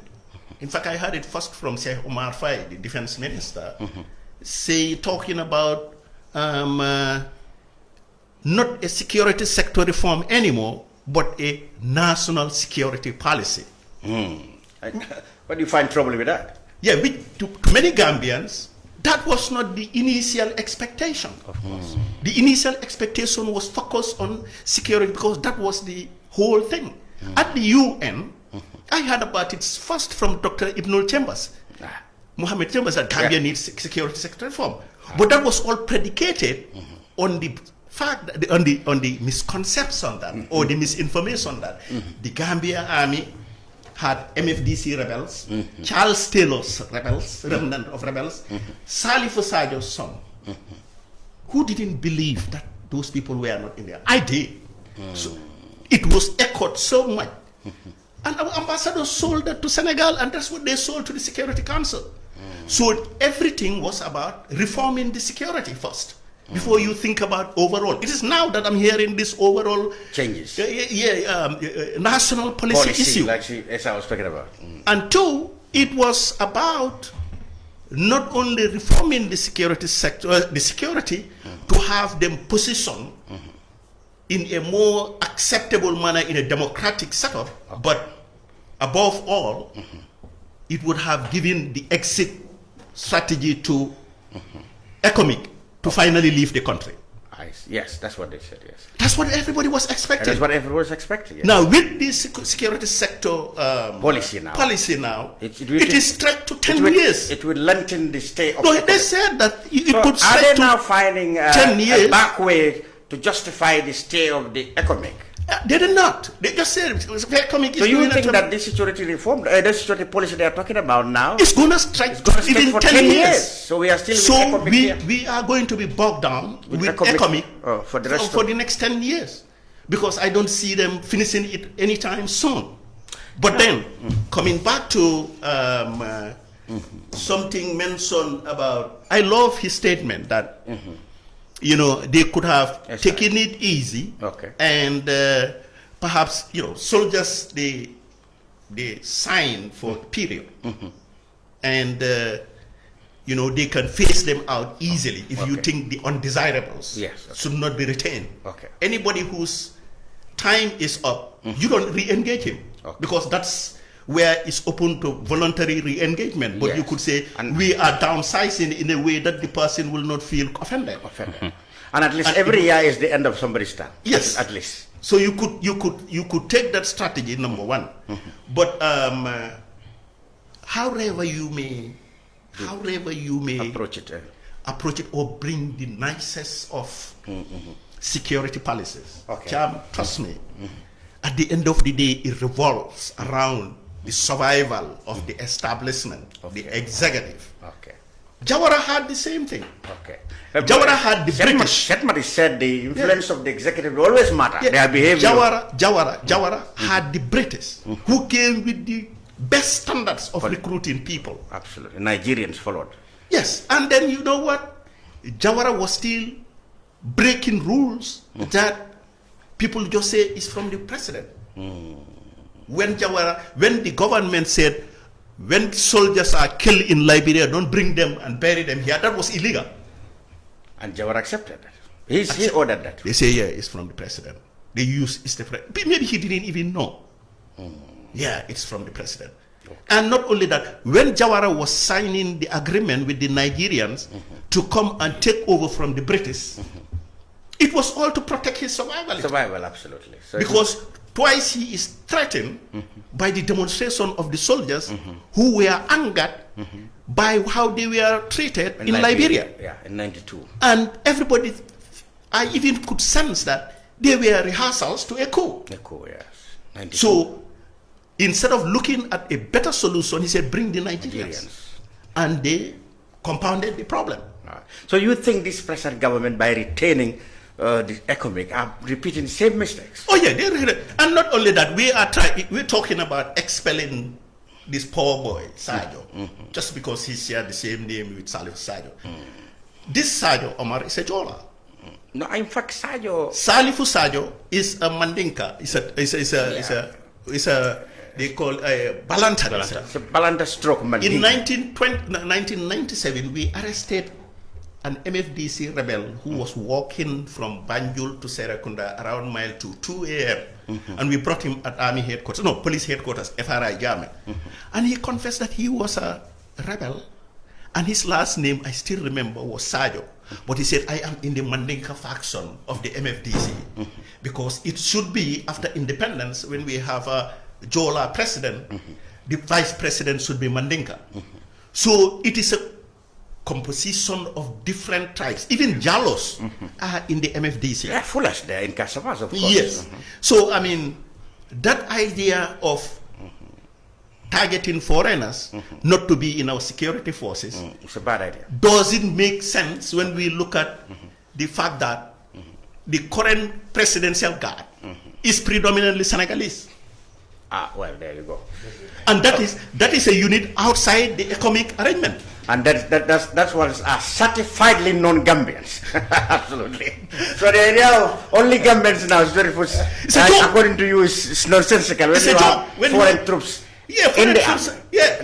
S15: In fact, I heard it first from Sheikh Omar Faye, the defense minister, talking about not a security sector reform anymore, but a national security policy.
S11: What do you find trouble with that?
S15: Yeah, to many Gambians, that was not the initial expectation.
S11: Of course.
S15: The initial expectation was focused on security because that was the whole thing. At the UN, I heard about it first from Dr. Ibnul Chambers. Mohammed Chambers said Gambia needs security sector reform. But that was all predicated on the fact that, on the misconception that, or the misinformation that the Gambia army had MFDC rebels, Charles Taylor's rebels, remnant of rebels, Salifou Sadio's son. Who didn't believe that those people were not in there? I did. So it was echoed so much. And our ambassador sold that to Senegal, and that's what they sold to the Security Council. So everything was about reforming the security first, before you think about overall. It is now that I'm hearing this overall
S11: changes.
S15: National policy issue.
S11: Like Essa was speaking about.
S15: And 2, it was about not only reforming the security sector, to have them positioned in a more acceptable manner in a democratic setup, but above all, it would have given the exit strategy to ECOMIC to finally leave the country.
S11: Yes, that's what they said, yes.
S15: That's what everybody was expecting.
S11: That's what everybody was expecting, yes.
S15: Now, with the security sector policy
S11: now,
S15: it is stretched to 10 years.
S11: It would lengthen the stay of
S15: they said that it could stretch
S11: are they
S15: to
S11: now finding
S15: 10 years.
S11: a back way to justify the stay of the ECOMIC?
S15: They did not. They just said ECOMIC is
S11: so you
S15: doing
S11: think that this security reform, the security policy they are talking about now,
S15: it's going to stretch within
S11: for
S15: 10 years.
S11: So we are still
S15: we are going to be bogged down with ECOMIC
S11: for
S15: the next 10 years, because I don't see them finishing it anytime soon. But then, coming back to something mentioned about, I love his statement that they could have taken it easy, and perhaps soldiers they sign for a period, and they can phase them out easily if you think the undesirables should not be retained. Anybody whose time is up, you don't re-engage him, because that's where it's open to voluntary re-engagement. But you could say we are downsizing in a way that the person will not feel offended.
S11: And at least every year is the end of somebody's term.
S15: Yes,
S11: at least.
S15: So you could take that strategy, number one. But however you may approach it or bring the nicest of security policies. Trust me. At the end of the day, it revolves around the survival of the establishment, of the executive. Jawara had the same thing. Jawara had the British.
S11: Setmati said the influence of the executive will always matter. Their behavior.
S15: Jawara had the British, who came with the best standards of recruiting people.
S11: Absolutely. Nigerians followed.
S15: Yes, and then you know what? Jawara was still breaking rules that people just say is from the president. When the government said, when soldiers are killed in Liberia, don't bring them and bury them here, that was illegal.
S11: And Jawara accepted that. He ordered that.
S15: They say, it's from the president. They use it's the president. Maybe he didn't even know. Yeah, it's from the president. And not only that, when Jawara was signing the agreement with the Nigerians to come and take over from the British, it was all to protect his survival.
S11: Survival, absolutely. So
S15: because twice he is threatened by the demonstration of the soldiers who were angered by how they were treated in Liberia.
S11: Yeah, in 92.
S15: And everybody, I even could sense that they were rehearsals to a coup.
S11: A coup, yes. 92.
S15: So instead of looking at a better solution, he said, bring the Nigerians. And they compounded the problem.
S11: Right. So you think this present government, by retaining the economic, are repeating the same mistakes?
S15: Oh yeah, and not only that, we're talking about expelling this poor boy, Sadio, just because he shared the same name with Salif Sadio. This Sadio Omar is a Jola.
S11: No, in fact, Salifu
S15: Sadio is a Mandinka. It's a they call a Balanta.
S11: It's a Balanta stroke Mandinka.
S15: In 1997, we arrested an MFDC rebel who was walking from Banjul to Serekunda around mile 2 a.m. And we brought him at army headquarters, no, police headquarters, FRI Jame. And he confessed that he was a rebel. And his last name, I still remember, was Sadio. But he said, I am in the Mandinka faction of the MFDC. Because it should be, after independence, when we have a Jola president, the vice president should be Mandinka. So it is a composition of different tribes. Even Jalos are in the MFDC.
S11: Yeah, Fullers there in Casamance, of course.
S15: Yes. So, I mean, that idea of targeting foreigners not to be in our security forces,
S11: it's a bad idea.
S15: Doesn't make sense when we look at the fact that the current presidential guard is predominantly Senegalese.
S11: Ah, well, there you go.
S15: And that is a unit outside the economic arrangement.
S11: And that's what is certifiedly non-Gambians. Absolutely. So the idea of only Gambians now is very according to you, is nonsensical. When you have foreign troops in the army,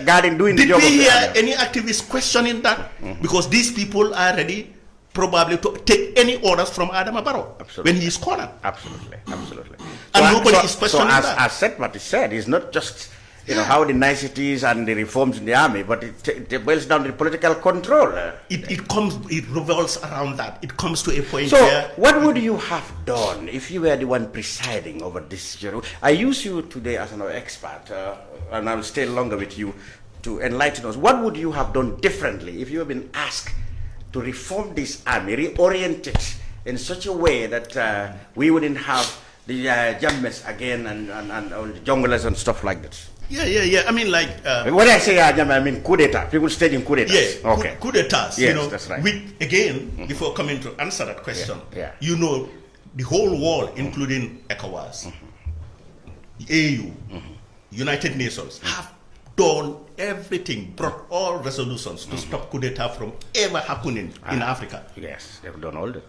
S11: guarding, doing the job.
S15: Did we hear any activists questioning that? Because these people are ready probably to take any orders from Adama Barrow when he is cornered.
S11: Absolutely.
S15: And nobody is questioning that.
S11: As Matty said, it's not just how the niceties and the reforms in the army, but it boils down to political control.
S15: It revolves around that. It comes to a point
S11: so
S15: where...
S11: what would you have done if you were the one presiding over this? I use you today as an expert, and I'll stay longer with you to enlighten us. What would you have done differently if you have been asked to reform this army, reorient it in such a way that we wouldn't have the Jammes again and the junglers and stuff like that?
S15: Yeah. I mean, like...
S11: when I say I mean coup d'etat. People staging coup d'etats.
S15: Yes,
S11: okay.
S15: Coup d'etats.
S11: Yes, that's right.
S15: Before coming to answer that question, the whole world, including ECOWAS, the AU, United Nations, have done everything, brought all resolutions to stop coup d'etat from ever happening in Africa.
S11: Yes, they've done all that.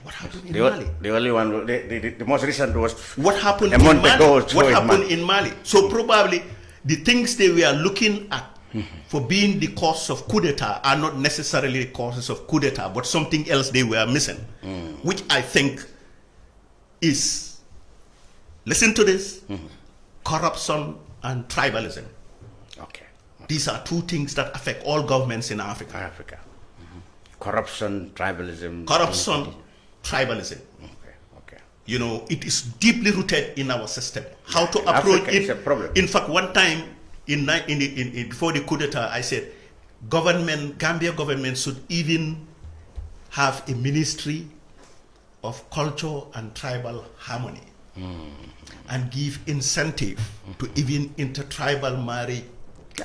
S15: What happened in Mali?
S11: The only one, the most recent was
S15: what happened in Mali. What happened in Mali? So probably the things they were looking at for being the cause of coup d'etat are not necessarily the causes of coup d'etat, but something else they were missing, which I think is, listen to this, corruption and tribalism.
S11: Okay.
S15: These are two things that affect all governments in Africa.
S11: Corruption, tribalism.
S15: Tribalism.
S11: Okay.
S15: It is deeply rooted in our system. How to approach
S11: Africa
S15: it.
S11: is a problem.
S15: In fact, one time before the coup d'etat, I said, Gambia government should even have a ministry of culture and tribal harmony, and give incentive to even intertribal marriage.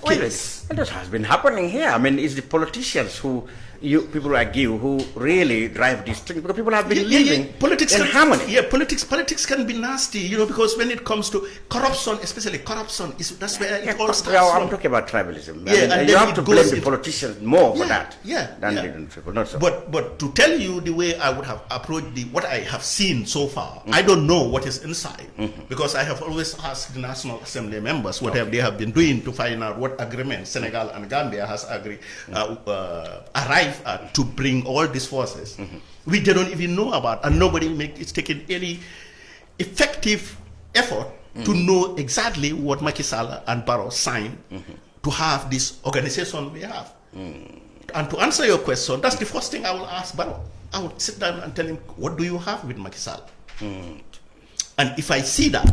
S11: Well, that has been happening here. I mean, it's the politicians who people argue who really drive these things, because people have been living in harmony.
S15: Yeah, politics can be nasty, because when it comes to corruption, especially corruption, that's where it all starts from.
S11: I'm talking about tribalism.
S15: Yeah,
S11: you have to blame the politicians more for that than the people. Not so.
S15: But to tell you the way I would have approached what I have seen so far, I don't know what is inside, because I have always asked the National Assembly members what they have been doing to find out what agreement Senegal and Gambia has arrived at to bring all these forces. We don't even know about, and nobody is taking any effective effort to know exactly what Macky Sall and Barrow signed to have this organization we have. And to answer your question, that's the first thing I will ask Barrow. I would sit down and tell him, what do you have with Macky Sall? And if I see that,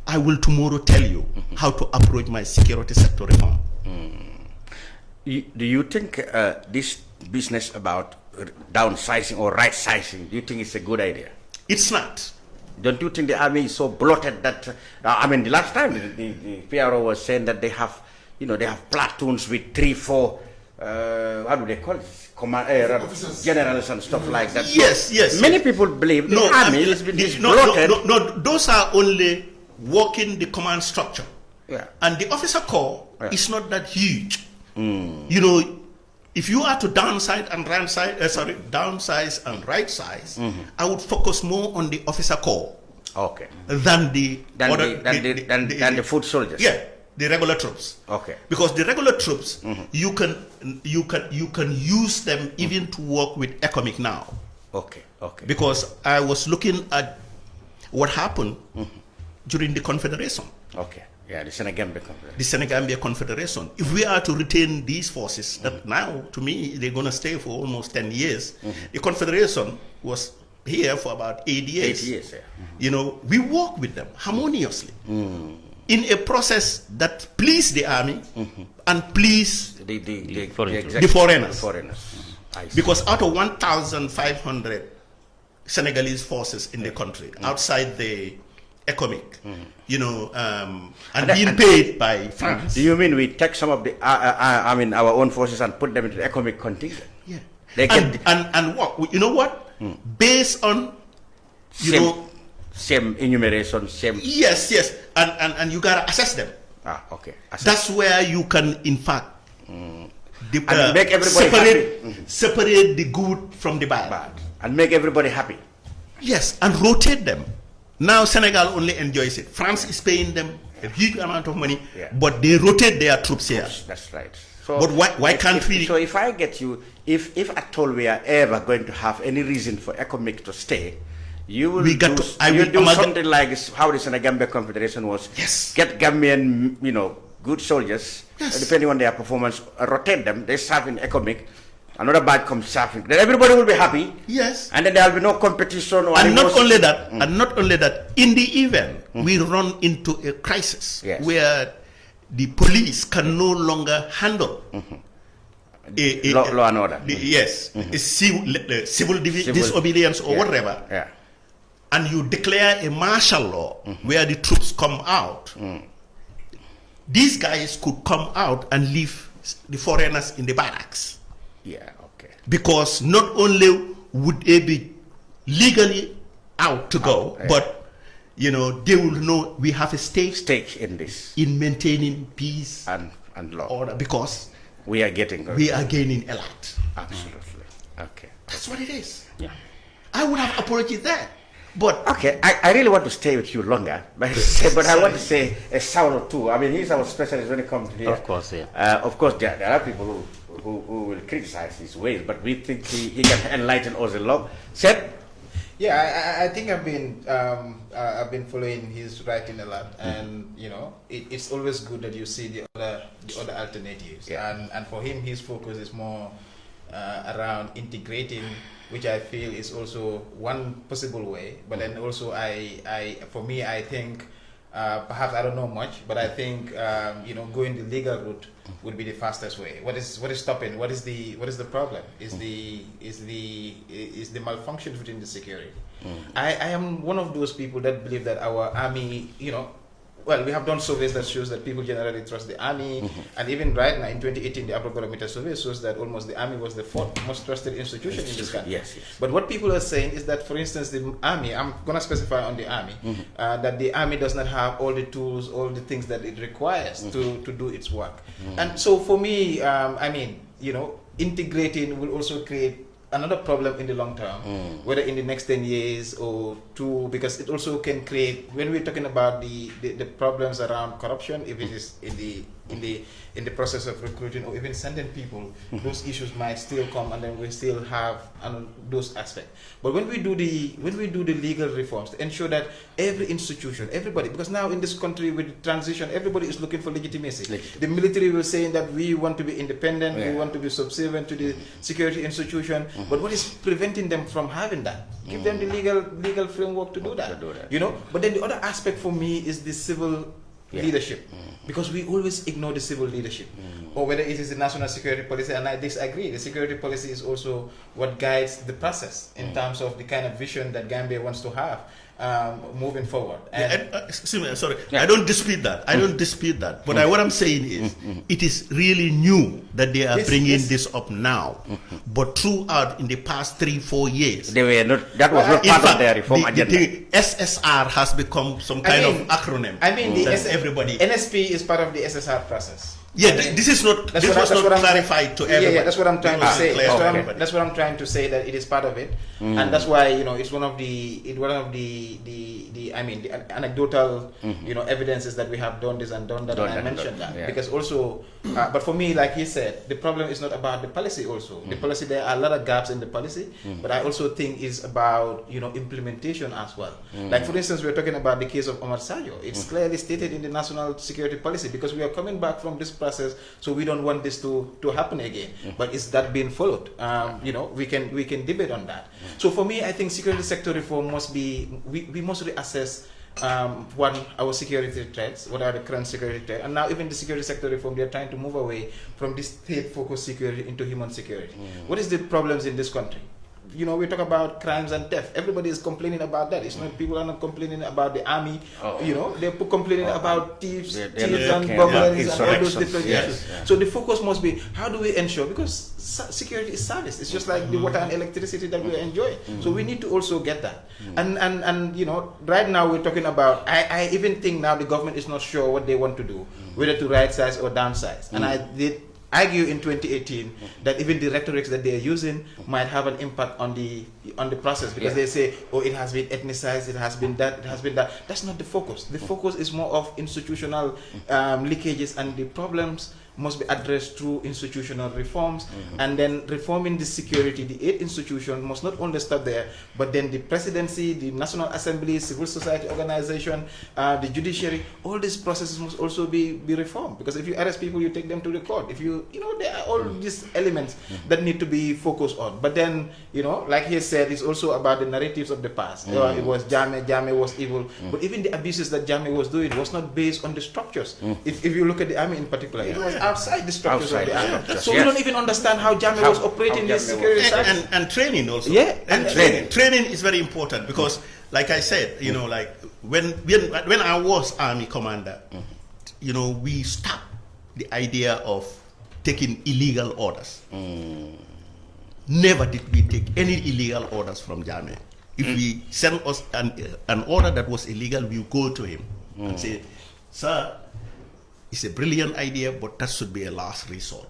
S15: I will tomorrow tell you how to approach my security sector reform.
S11: Do you think this business about downsizing or right sizing, do you think it's a good idea?
S15: It's not.
S11: Don't you think the army is so bloated that, the last time the PRO was saying that they have, they have platoons with 3, 4, what do they call it? Generals and stuff like that.
S15: Yes, yes.
S11: Many people believe the army is bloated.
S15: No, those are only working the command structure.
S11: Yeah.
S15: And the officer corps is not that huge.
S11: Mm.
S15: If you are to downsize and downsize and right size, I would focus more on the officer corps.
S11: Okay.
S15: Than the
S11: foot soldiers.
S15: Yeah, the regular troops.
S11: Okay.
S15: Because the regular troops, you can use them even to work with economic now.
S11: Okay. Okay.
S15: Because I was looking at what happened during the Confederation.
S11: Okay. Yeah, the Senegambia Confederation.
S15: The Senegambia Confederation. If we are to retain these forces, that now, to me, they're going to stay for almost 10 years. The Confederation was here for about 8 years.
S11: 8 years, yeah.
S15: We work with them harmoniously in a process that pleased the army and pleased
S11: the
S15: foreigners.
S11: Because
S15: out of 1,500 Senegalese forces in the country, outside the economic, and being paid by France.
S11: Do you mean we take some of the, our own forces and put them into the economic contingent?
S15: Yeah.
S11: They get
S15: and what? You know what? Based on,
S11: same enumeration, same.
S15: Yes. And you gotta assess them.
S11: Okay.
S15: That's where you can, in fact,
S11: make everybody
S15: separate the good from the bad.
S11: And make everybody happy.
S15: Yes, and rotate them. Now Senegal only enjoys it. France is paying them a huge amount of money, but they rotate their troops here.
S11: That's right.
S15: So, but why can't we?
S11: So if I get you, if at all we are ever going to have any reason for ECOMIC to stay, you will do something like how the Senegambia Confederation was.
S15: Yes.
S11: Get Gambian, good soldiers, depending on their performance, rotate them. They serve in ECOMIC. Another bad comes serving. Then everybody will be happy.
S15: Yes.
S11: And then there will be no competition.
S15: And not only that, in the event we run into a crisis where the police can no longer handle
S11: law and order.
S15: Civil disobedience or whatever.
S11: Yeah.
S15: And you declare a martial law where the troops come out. These guys could come out and leave the foreigners in the barracks.
S11: Yeah, okay.
S15: Because not only would they be legally out to go, but they will know we have a stake
S11: in this,
S15: in maintaining peace
S11: and law
S15: order, because
S11: we are gaining
S15: a lot.
S11: Absolutely. Okay.
S15: That's what it is.
S12: Yeah.
S15: I would have apologized there. But
S11: okay, I really want to stay with you longer, but I want to say a sound or two. I mean, he's our specialist when it comes to here.
S12: Of course, yeah.
S11: Of course, there are people who will criticize his ways, but we think he can enlighten us a lot. Sait?
S14: Yeah, I think I've been following his writing a lot, and it's always good that you see the other alternatives. Yeah. And for him, his focus is more around integrating, which I feel is also one possible way. But then also, for me, I think perhaps I don't know much, but I think going the legal route would be the fastest way. What is stopping? What is the problem? Is the malfunctions within the security? I am one of those people that believe that our army, well, we have done surveys that shows that people generally trust the army, and even right now in 2018, the Afrobarometer survey shows that almost the army was the fourth most trusted institution in this country.
S11: Yes.
S14: But what people are saying is that, for instance, the army, I'm going to specify on the army, that the army does not have all the tools, all the things that it requires to do its work. And so for me, integrating will also create another problem in the long term, whether in the next 10 years or 2, because it also can create, when we're talking about the problems around corruption, if it is in the process of recruiting or even sending people, those issues might still come, and then we still have those aspects. But when we do the legal reforms to ensure that every institution, everybody, because now in this country with transition, everybody is looking for legitimacy. The military was saying that we want to be independent, we want to be subservient to the security institution, but what is preventing them from having that? Give them the legal framework to do that. But then the other aspect for me is the civil leadership, because we always ignore the civil leadership, or whether it is the national security policy, and I disagree. The security policy is also what guides the process in terms of the kind of vision that Gambia wants to have moving forward. And
S15: excuse me, sorry, I don't dispute that. I don't dispute that. But what I'm saying is, it is really new that they are bringing this up now. But throughout in the past 3-4 years,
S11: they were not. That was not part of their reform agenda.
S15: The SSR has become some kind of acronym.
S14: I mean, the
S15: everybody.
S14: NSP is part of the SSR process.
S15: Yeah, this is not. This was not clarified to everybody.
S14: Yeah, that's what I'm trying to say. That's what I'm trying to say, that it is part of it, and that's why it's one of the anecdotal evidences that we have done this and done that, and I mentioned that because also, but for me, like he said, the problem is not about the policy. Also, the policy, there are a lot of gaps in the policy, but I also think it's about implementation as well. Like for instance, we're talking about the case of Omar Sayo. It's clearly stated in the national security policy, because we are coming back from this process, so we don't want this to happen again. But is that being followed? We can debate on that. So for me, I think security sector reform must be, we must reassess our security threats, what are the current security threats, and now even the security sector reform, they are trying to move away from this state-focused security into human security. What is the problems in this country? We talk about crimes and theft. Everybody is complaining about that. It's not, people are not complaining about the army. They're complaining about thieves and burglaries and all those different issues. So the focus must be, how do we ensure, because security is service. It's just like the water and electricity that we are enjoying. So we need to also get that. And right now we're talking about, I even think now the government is not sure what they want to do, whether to right size or downsize. And I did argue in 2018 that even the rhetorics that they are using might have an impact on the process, because they say, oh, it has been ethnicized, it has been that, it has been that. That's not the focus. The focus is more of institutional leakages, and the problems must be addressed through institutional reforms, and then reforming the security. The 8 institutions must not only stop there, but then the presidency, the National Assembly, civil society organization, the judiciary, all these processes must also be reformed, because if you arrest people, you take them to the court. If there are all these elements that need to be focused on. But then, like he said, it's also about the narratives of the past. It was Jammeh was evil, but even the abuses that Jammeh was doing was not based on the structures. If you look at the army in particular, it was outside the structures of the army. So we don't even understand how Jammeh was operating this security service.
S15: And training also.
S14: Yeah,
S15: and training is very important, because, like I said, like when I was army commander, we stopped the idea of taking illegal orders. Never did we take any illegal orders from Jammeh. If we send us an order that was illegal, we go to him and say, sir, it's a brilliant idea, but that should be a last resort.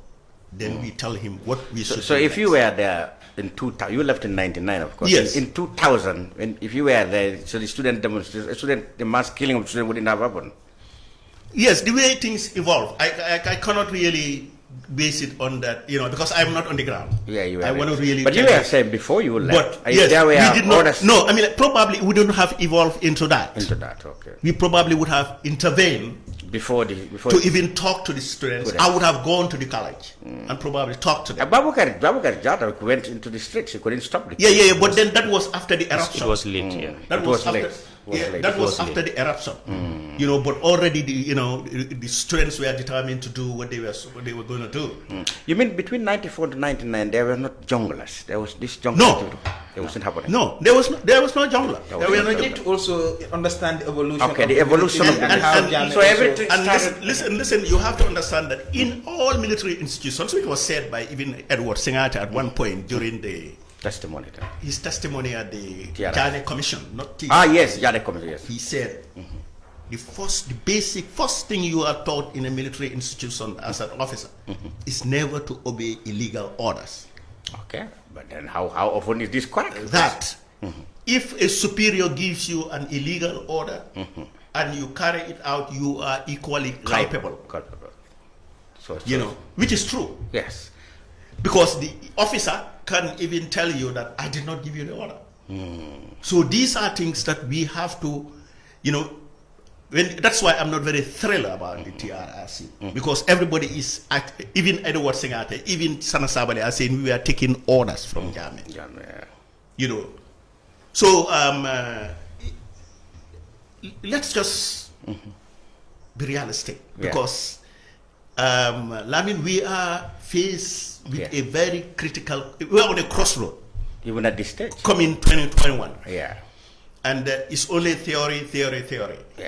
S15: Then we tell him what we should do.
S11: So if you were there in 2000, you left in 99, of course.
S15: Yes.
S11: In 2000, if you were there, so the mass killing of students wouldn't have happened.
S15: Yes, the way things evolve, I cannot really base it on that, because I'm not on the ground.
S11: Yeah, you were.
S15: I want to really.
S11: But you were saying before you left.
S15: But yes, we did not. No, I mean, probably we wouldn't have evolved into that.
S11: Okay.
S15: We probably would have intervened
S11: before
S15: even talk to the students. I would have gone to the college and probably talk to them.
S11: Babukar Jata went into the streets. He couldn't stop the
S15: Yeah, but then that was after the eruption.
S12: It was late, yeah.
S15: That was after the eruption. But already the students were determined to do what they were going to do.
S11: You mean between 94 to 99 there were not junglers? There was this jungle.
S15: No,
S11: it wasn't happening.
S15: No, there was no jungler.
S14: We need to also understand the evolution.
S11: Okay, the evolution of
S15: so everything. And listen. You have to understand that in all military institutions, which was said by even Edward Singata at one point during the
S11: testimony.
S15: His testimony at the Jane Commission, not T.
S11: Yes, Jane Commission. Yes.
S15: He said the basic first thing you are taught in a military institution as an officer is never to obey illegal orders.
S11: Okay, but then how often is this correct?
S15: That if a superior gives you an illegal order and you carry it out, you are equally culpable.
S11: So
S15: which is true.
S11: Yes.
S15: Because the officer can even tell you that I did not give you the order. So these are things that we have to, that's why I'm not very thrilled about the TRRC. Because everybody is, even Edward Singate, even Sana Sabali are saying we are taking orders from Jammeh. So let's just be realistic, because Lamin, we are faced with a very critical, we're on a crossroad.
S11: Even at this stage.
S15: Coming 2021.
S11: Yeah.
S15: And it's only theory,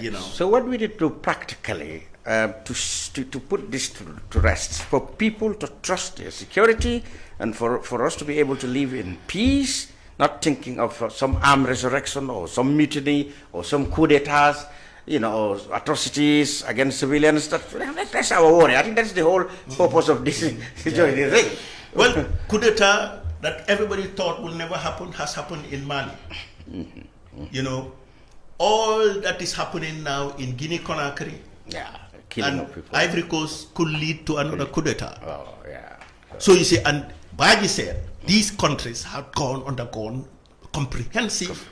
S15: you know.
S11: So what we need to do practically to put this to rest, for people to trust their security and for us to be able to live in peace, not thinking of some armed resurrection or some mutiny or some coup d'etats, you know, atrocities against civilians. That's our worry. I think that's the whole purpose of this security thing.
S15: Well, coup d'etat that everybody thought will never happen has happened in Mali. You know, all that is happening now in Guinea-Conakry,
S11: killing
S15: and
S11: of people.
S15: Ivory Coast could lead to another coup d'etat.
S11: Oh, yeah.
S15: So you see, and Baji said these countries have undergone comprehensive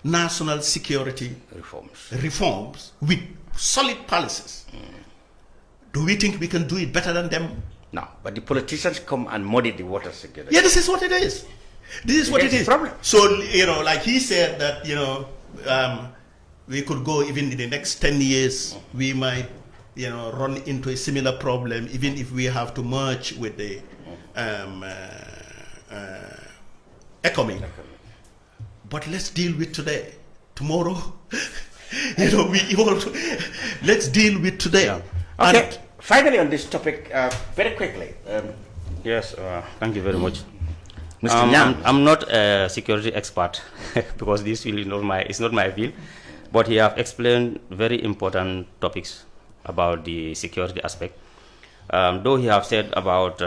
S15: national security reforms with solid policies. Do we think we can do it better than them?
S11: No, but the politicians come and muddy the waters together.
S15: Yeah, this is what it is. This is what it is.
S11: Problem.
S15: So, you know, like he said that, you know, we could go even in the next 10 years, we might, you know, run into a similar problem, even if we have to merge with the economy. But let's deal with today. Tomorrow, you know, we evolve. Let's deal with today.
S11: Okay. And finally, on this topic, very quickly.
S12: Yes, thank you very much.
S11: Mr. Nyang.
S12: I'm not a security expert because this field is not my field, but he have explained very important topics about the security aspect. Though he have said about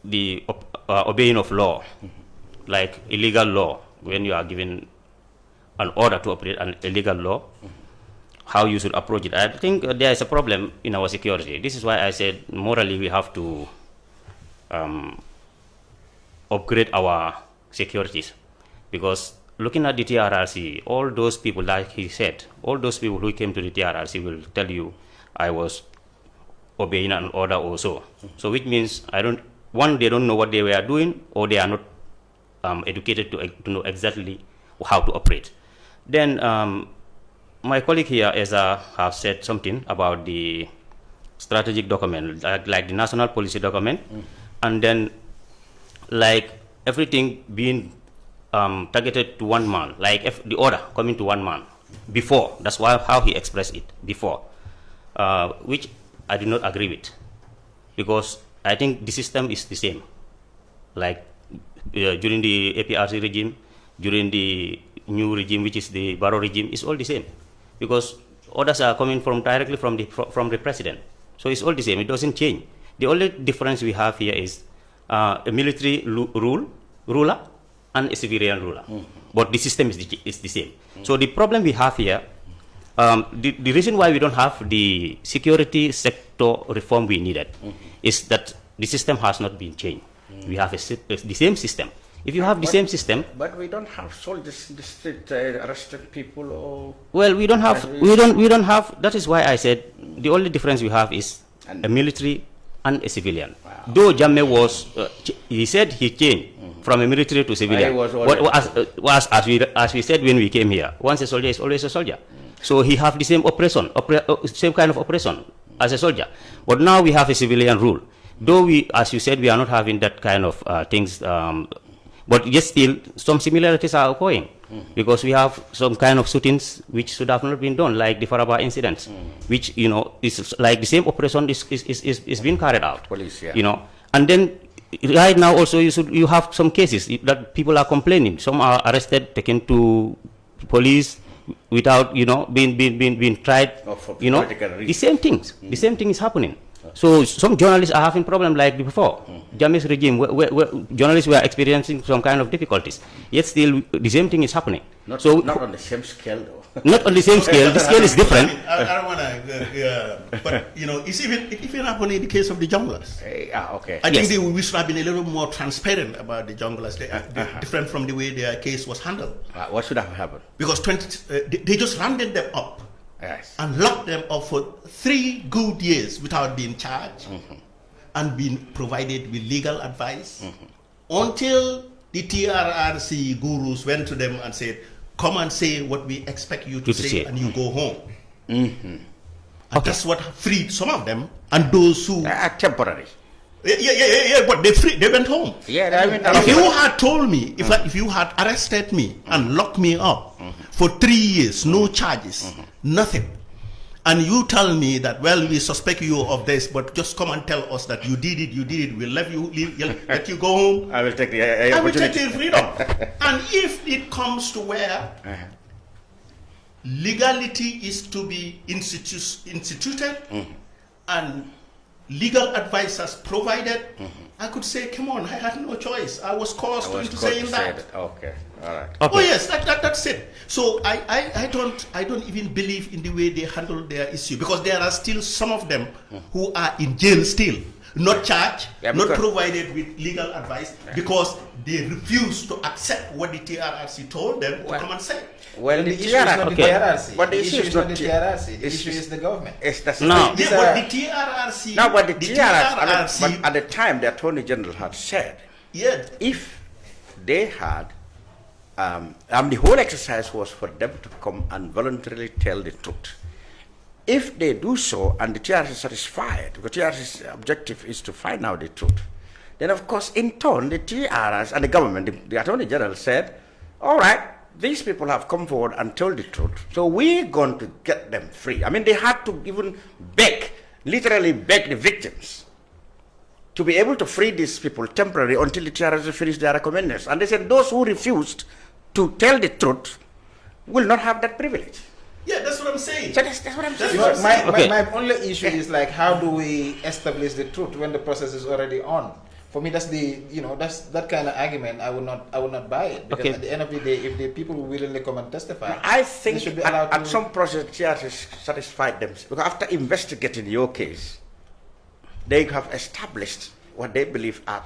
S12: the obeying of law, like illegal law, when you are given an order to operate an illegal law, how you should approach it. I think there is a problem in our security. This is why I said morally we have to upgrade our securities, because looking at the TRRC, all those people, like he said, all those people who came to the TRRC will tell you I was obeying an order also. So which means they don't know what they were doing, or they are not educated to know exactly how to operate. Then my colleague here, Essa, have said something about the strategic document, like the national policy document, and then like everything being targeted to one man, like if the order coming to one man before. That's how he expressed it before, which I do not agree with, because I think the system is the same. Like during the APRC regime, during the new regime, which is the Barrow regime, is all the same, because orders are coming directly from the president. So it's all the same. It doesn't change. The only difference we have here is a military ruler and a civilian ruler, but the system is the same. So the problem we have here, the reason why we don't have the security sector reform we needed is that the system has not been changed. We have the same system. If you have the same system,
S11: but we don't have soldiers in the street arrested people, or
S12: well, we don't have. That is why I said the only difference we have is a military and a civilian. Wow. Though Jammeh was, he said he changed from a military to civilian. As we said when we came here, once a soldier is always a soldier. So he have the same same kind of oppression as a soldier. But now we have a civilian rule. Though we, as you said, we are not having that kind of things, but yet still some similarities are occurring, because we have some kind of shootings which should have not been done, like the Faraba incidents, which, you know, is like the same oppression is being carried out.
S11: Police, yeah.
S12: You know, and then right now also you have some cases that people are complaining. Some are arrested, taken to police without, you know, being tried. You know, the same things. The same thing is happening. So some journalists are having problems like before. Jammeh's regime, where journalists were experiencing some kind of difficulties. Yet still the same thing is happening.
S11: Not on the same scale though.
S12: Not on the same scale. The scale is different.
S15: I don't want to, but you know, it's even happening in the case of the junglers.
S11: Okay.
S15: I think we should have been a little more transparent about the junglers. Different from the way their case was handled.
S11: What should have happened?
S15: Because they just rounded them up.
S11: Yes.
S15: And locked them up for 3 good years without being charged and being provided with legal advice until the TRRC gurus went to them and said, come and say what we expect you to say, and you go home. And that's what freed some of them, and those who
S11: are temporary.
S15: Yeah, but they went home.
S11: Yeah, I mean,
S15: if you had told me, if you had arrested me and locked me up for 3 years, no charges, nothing, and you tell me that, well, we suspect you of this, but just come and tell us that you did it, we'll let you go home.
S11: I will take the
S15: freedom. And if it comes to where legality is to be instituted and legal advisors provided, I could say, come on, I had no choice. I was caused into saying that.
S11: Okay, all right.
S15: Oh yes, that's it. So I don't even believe in the way they handle their issue, because there are still some of them who are in jail still, not charged, not provided with legal advice, because they refuse to accept what the TRRC told them to come and say.
S14: Well, the issue is not the TRRC. But the issue is not the TRRC. The issue is the government.
S15: No, but the TRRC.
S11: No, but the TRRC. But at the time, the Attorney General had said, if they had, the whole exercise was for them to come and voluntarily tell the truth. If they do so, and the TRRC is satisfied, because TRRC's objective is to find out the truth, then of course, in turn, the TRRC and the government, the Attorney General said, all right, these people have come forward and told the truth, so we're going to get them free. I mean, they had to even literally beg the victims to be able to free these people temporarily until the TRRC finished their recommendations. And they said those who refused to tell the truth will not have that privilege.
S15: Yeah, that's what I'm saying.
S11: So that's what I'm saying.
S14: My only issue is like, how do we establish the truth when the process is already on? For me, that's that kind of argument. I would not buy it, because at the end of the day, if the people willingly come and testify,
S11: I think
S14: they should be allowed
S11: at some process, TRRC satisfied them, because after investigating your case, they have established what they believe are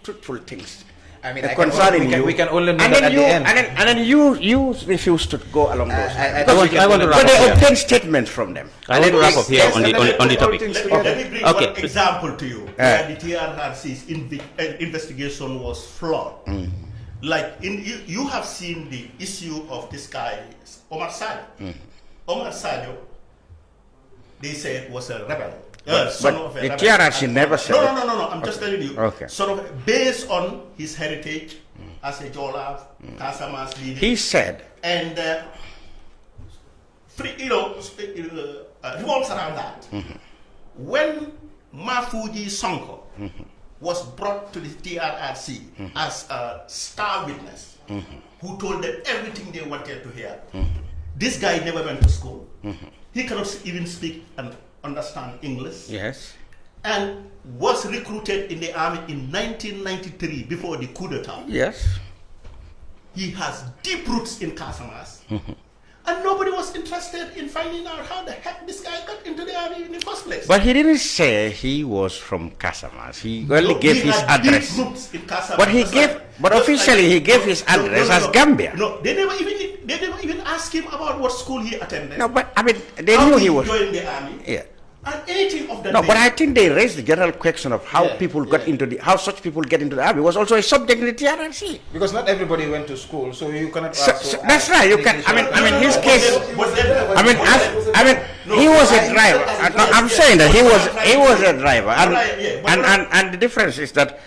S11: truthful things.
S14: I mean,
S11: concerning
S14: we can only know
S11: and
S14: that
S11: then
S14: at the end.
S11: And then you refuse to go along those lines.
S12: I want to wrap
S11: but
S12: up
S11: they
S12: here.
S11: obtain statements from them.
S12: I want to wrap up here on the topic.
S15: Let me bring one example to you where the TRRC's investigation was flawed. Like you have seen the issue of this guy Omar Sadio. Omar Sadio, they said, was a rebel.
S11: But the TRRC never said it.
S15: No. I'm just telling you.
S11: Okay.
S15: Sort of based on his heritage as a Jola, Casamas leader.
S11: He said.
S15: And revolves around that. When Mafuji Sonko was brought to the TRRC as a star witness, who told them everything they wanted to hear, this guy never went to school. He cannot even speak and understand English.
S11: Yes.
S15: And was recruited in the army in 1993 before the coup d'etat.
S11: Yes.
S15: He has deep roots in Casamas. And nobody was interested in finding out how the heck this guy got into the army in the first place.
S11: But he didn't say he was from Casamas. He only gave his address.
S15: Deep roots in Casamas.
S11: But officially he gave his address as Gambia.
S15: No, they never even asked him about what school he attended.
S11: No, but I mean, they knew he was.
S15: Joined the army.
S11: Yeah.
S15: And anything of that.
S11: No, but I think they raised the general question of how people got into how such people get into the army was also a subject in the TRRC.
S14: Because not everybody went to school, so you cannot.
S11: That's right. You can. I mean, his case. He was a driver. I'm saying that he was a driver, and the difference is that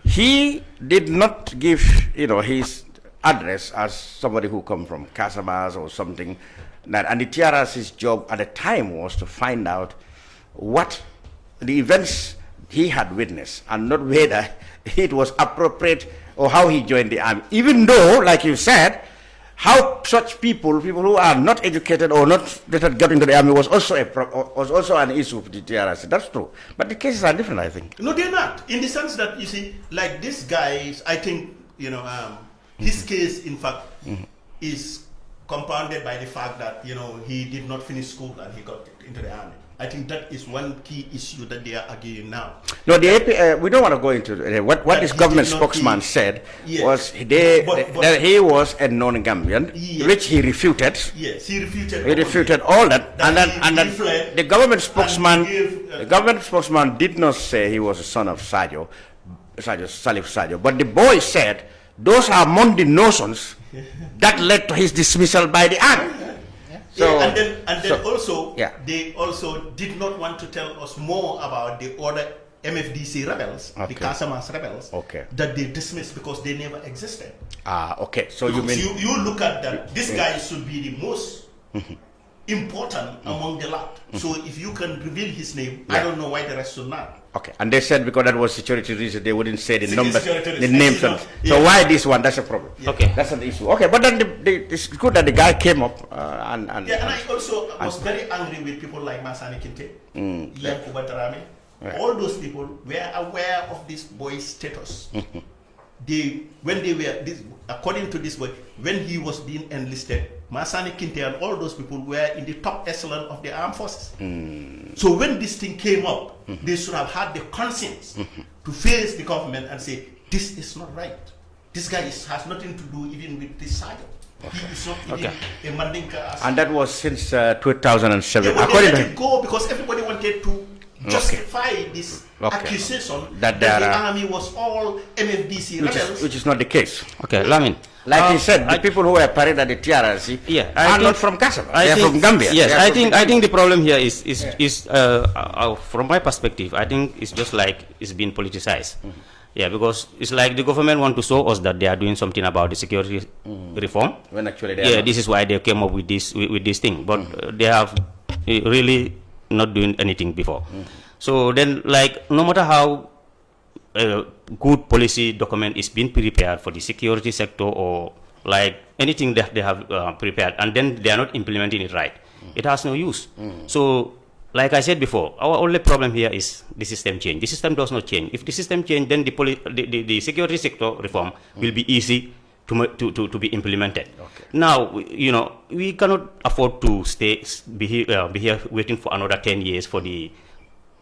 S11: he did not give his address as somebody who come from Casamas or something. And the TRRC's job at the time was to find out what the events he had witnessed, and not whether it was appropriate or how he joined the army. Even though, like you said, how such people who are not educated or not that had got into the army was also an issue for the TRRC. That's true. But the cases are different, I think.
S15: No, they're not. In the sense that, you see, like this guy, I think, his case, in fact, is compounded by the fact that, he did not finish school and he got into the army. I think that is one key issue that they are arguing now.
S11: No, the AP, we don't want to go into what this government spokesman said was that he was a non-Gambian, which he refuted.
S15: Yes, he refuted.
S11: He refuted all that, and then the government spokesman, did not say he was a son of Salif Sadio, but the boy said those are Monday notions that led to his dismissal by the army.
S15: and then also they also did not want to tell us more about the other MFDC rebels, the Casamance rebels, that they dismissed because they never existed.
S11: Okay. So
S15: you look at that. This guy should be the most important among the lot. So if you can reveal his name, I don't know why the rest should not.
S11: Okay, and they said because that was security reason, they wouldn't say the numbers, the names. So why this one? That's a problem.
S12: Okay,
S11: that's an issue. Okay, but then it's good that the guy came up and
S15: I also was very angry with people like Masani Kinte, Yankuba Darame. All those people were aware of this boy's status. According to this boy, when he was being enlisted, Masani Kinte and all those people were in the top echelon of the armed forces. So when this thing came up, they should have had the conscience to face the government and say, this is not right. This guy has nothing to do even with this sergeant. He is not even a Mandinka.
S11: And that was since 2007.
S15: They let it go because everybody wanted to justify this accusation that the army was all MFDC rebels.
S11: Which is not the case.
S12: Okay, Lamin.
S11: Like he said, the people who were paraded at the TRRC are not from Casamance. They are from Gambia.
S12: Yes, I think the problem here is from my perspective, I think it's just like it's being politicized. Yeah, because it's like the government want to show us that they are doing something about the security reform.
S11: When actually they are not.
S12: This is why they came up with this thing. But they have really not doing anything before. So then, like, no matter how good policy document is being prepared for the security sector or like anything that they have prepared, and then they are not implementing it right, it has no use. So, like I said before, our only problem here is the system change. The system does not change. If the system change, then the security sector reform will be easy to be implemented. Now, you know, we cannot afford to be here waiting for another 10 years for the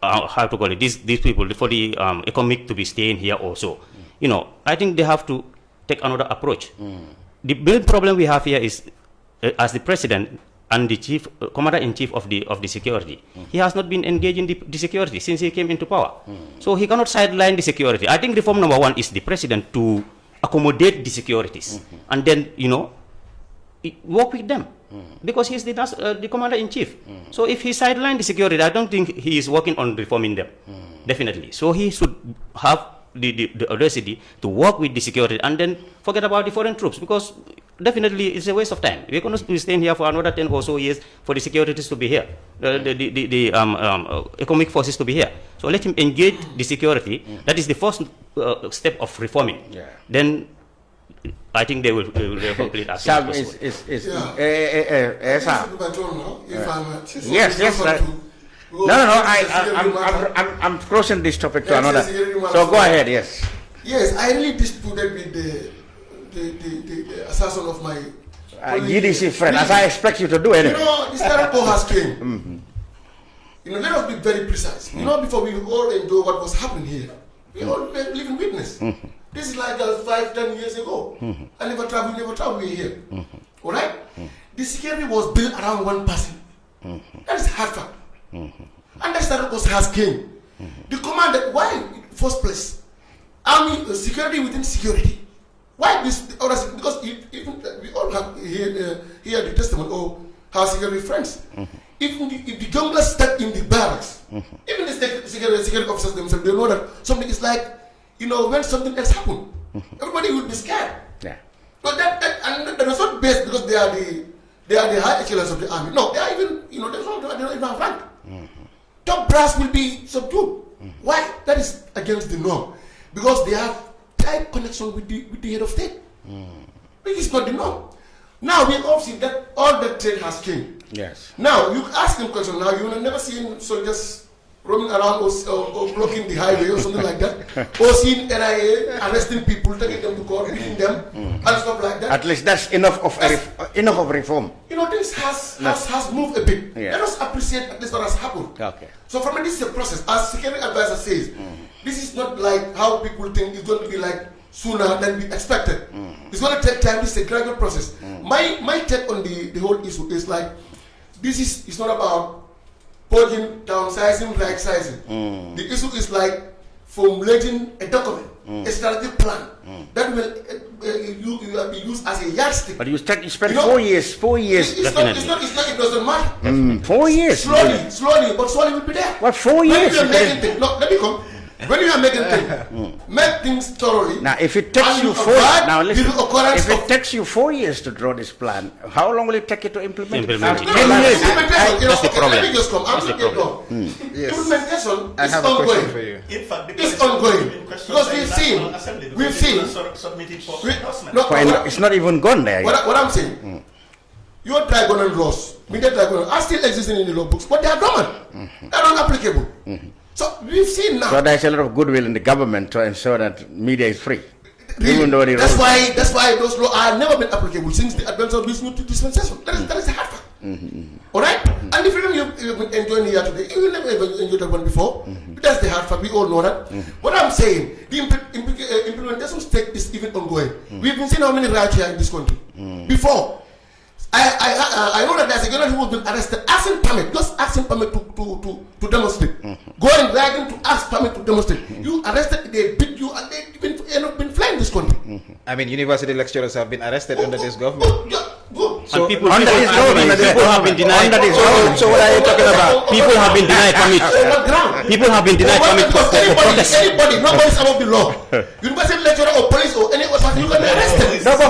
S12: how to call it, these people, for the economic to be staying here also. You know, I think they have to take another approach. The big problem we have here is, as the president and the commander-in-chief of the security, he has not been engaged in the security since he came into power. So he cannot sideline the security. I think reform number one is the president to accommodate the securities, and then, you know, work with them, because he's the commander-in-chief. So if he sidelined the security, I don't think he is working on reforming them, definitely. So he should have the audacity to work with the security and then forget about the foreign troops, because definitely it's a waste of time. We're going to be staying here for another 10 or so years for the securities to be here, the economic forces to be here. So let him engage the security. That is the first step of reforming. Then I think they will complete as soon as possible.
S11: Essa. Yes, right. No, I'm crossing this topic to another. So go ahead, yes.
S13: Yes, I really disputed with the assassin of my
S11: GDC friend, as I expect you to do anyway.
S13: You know, this terrible has came. You know, let us be very precise. You know, before we all enjoy what was happening here, we all live in witness. This is like 5-10 years ago. I never traveled, we're here. Alright? The security was built around one person. That is hard fact. And that's the course has came. The commander, why first place? Army security within security. Why this? Because we all have hear the testimony of our security friends. If the junglers step in the barracks, even the security officers themselves, they know that something is like, you know, when something else happens, everybody will be scared. But that is not based because they are the high echelons of the army. No, they are even, you know, they're not even rank. Top brass will be subdued. Why? That is against the norm. Because they have tight connection with the head of state. Which is not the norm. Now we all see that all that trade has changed.
S11: Yes.
S13: Now you ask them question. Now you will never see soldiers roaming around or blocking the highway or something like that, or seeing NIA arresting people, taking them to court, beating them, and stuff like that.
S11: At least that's enough of reform.
S13: You know, things has moved a bit. Let us appreciate at least what has happened. So from this is a process. As security advisor says, this is not like how people think it's going to be like sooner than we expected. It's going to take time. This is a gradual process. My take on the whole issue is like, it's not about purging, downsizing, right sizing. The issue is like formulating a document, a strategic plan that will be used as a yardstick.
S11: But you spent 4 years. 4 years.
S13: It doesn't matter.
S11: 4 years.
S13: Slowly, but slowly will be there.
S11: What, 4 years?
S13: Let me come. When you are making things, make things thoroughly.
S11: Now, if it takes you 4 if it takes you 4 years to draw this plan, how long will it take you to implement it?
S12: 10 years. That's the problem.
S13: Let me just come. I'm not yet done. Implementation is ongoing.
S14: For you.
S15: In fact,
S13: it's ongoing because we've seen.
S11: It's not even gone there yet.
S13: What I'm saying, your tribunal laws, media tribunal, are still existing in the law books, but they are dormant. They are not applicable. So we've seen now.
S11: So there's a lot of goodwill in the government to ensure that media is free.
S13: Really?
S11: Even though
S13: that's why those laws have never been applicable since the advent of this new dispensation. That is the hard fact. All right? And the freedom you've been enjoying here today, you never enjoyed that one before. That's the hard fact. We all know that. What I'm saying, the implementation state is even ongoing. We've been seeing how many riots here in this country. Before, I know that there's a girl who has been arrested, asking permit, just asking permit to demonstrate. Going right to ask permit to demonstrate. You arrested, they beat you, and they've been flying this country.
S14: I mean, university lecturers have been arrested under this government.
S12: So people have been denied.
S14: So what are you talking about?
S12: People have been denied permit. People have been denied permit for protest.
S13: Anybody, nobody's above the law. University lecturer or police or any other person, you can be arrested.
S11: No, for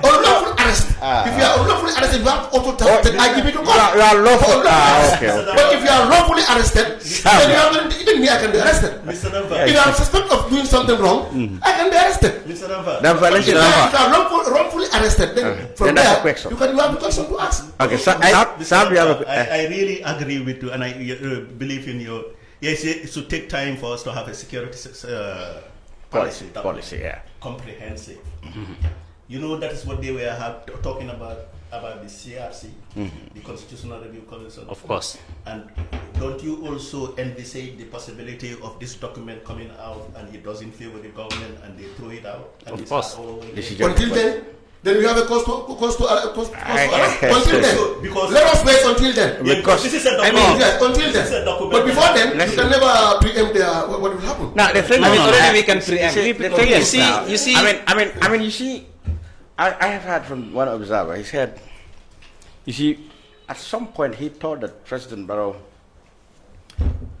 S13: unlawful arrest. If you are unlawfully arrested, you have auto I give you to court.
S11: You are lawful. Okay.
S13: But if you are lawfully arrested, then you are even me, I can be arrested. If I am suspected of doing something wrong, I can be arrested.
S11: If
S13: you are wrongfully arrested, then from there you have a question to ask.
S11: Okay, so
S15: I really agree with you, and I believe in your. Yes, it should take time for us to have a security policy.
S11: Yeah.
S15: Comprehensive. You know, that is what they were talking about the CRC, the Constitutional Review Commission.
S12: Of course.
S15: And don't you also envisage the possibility of this document coming out and it doesn't favor the government and they throw it out? And
S12: of course.
S13: Until then we have a cost to until then. Because let us wait until then.
S15: Because this is a document.
S13: Until then. But before then, you can never preempt what will happen.
S11: Now the thing
S14: already we can preempt.
S11: You see. I mean, you see. I have heard from one observer. He said, you see, at some point he thought that President Barrow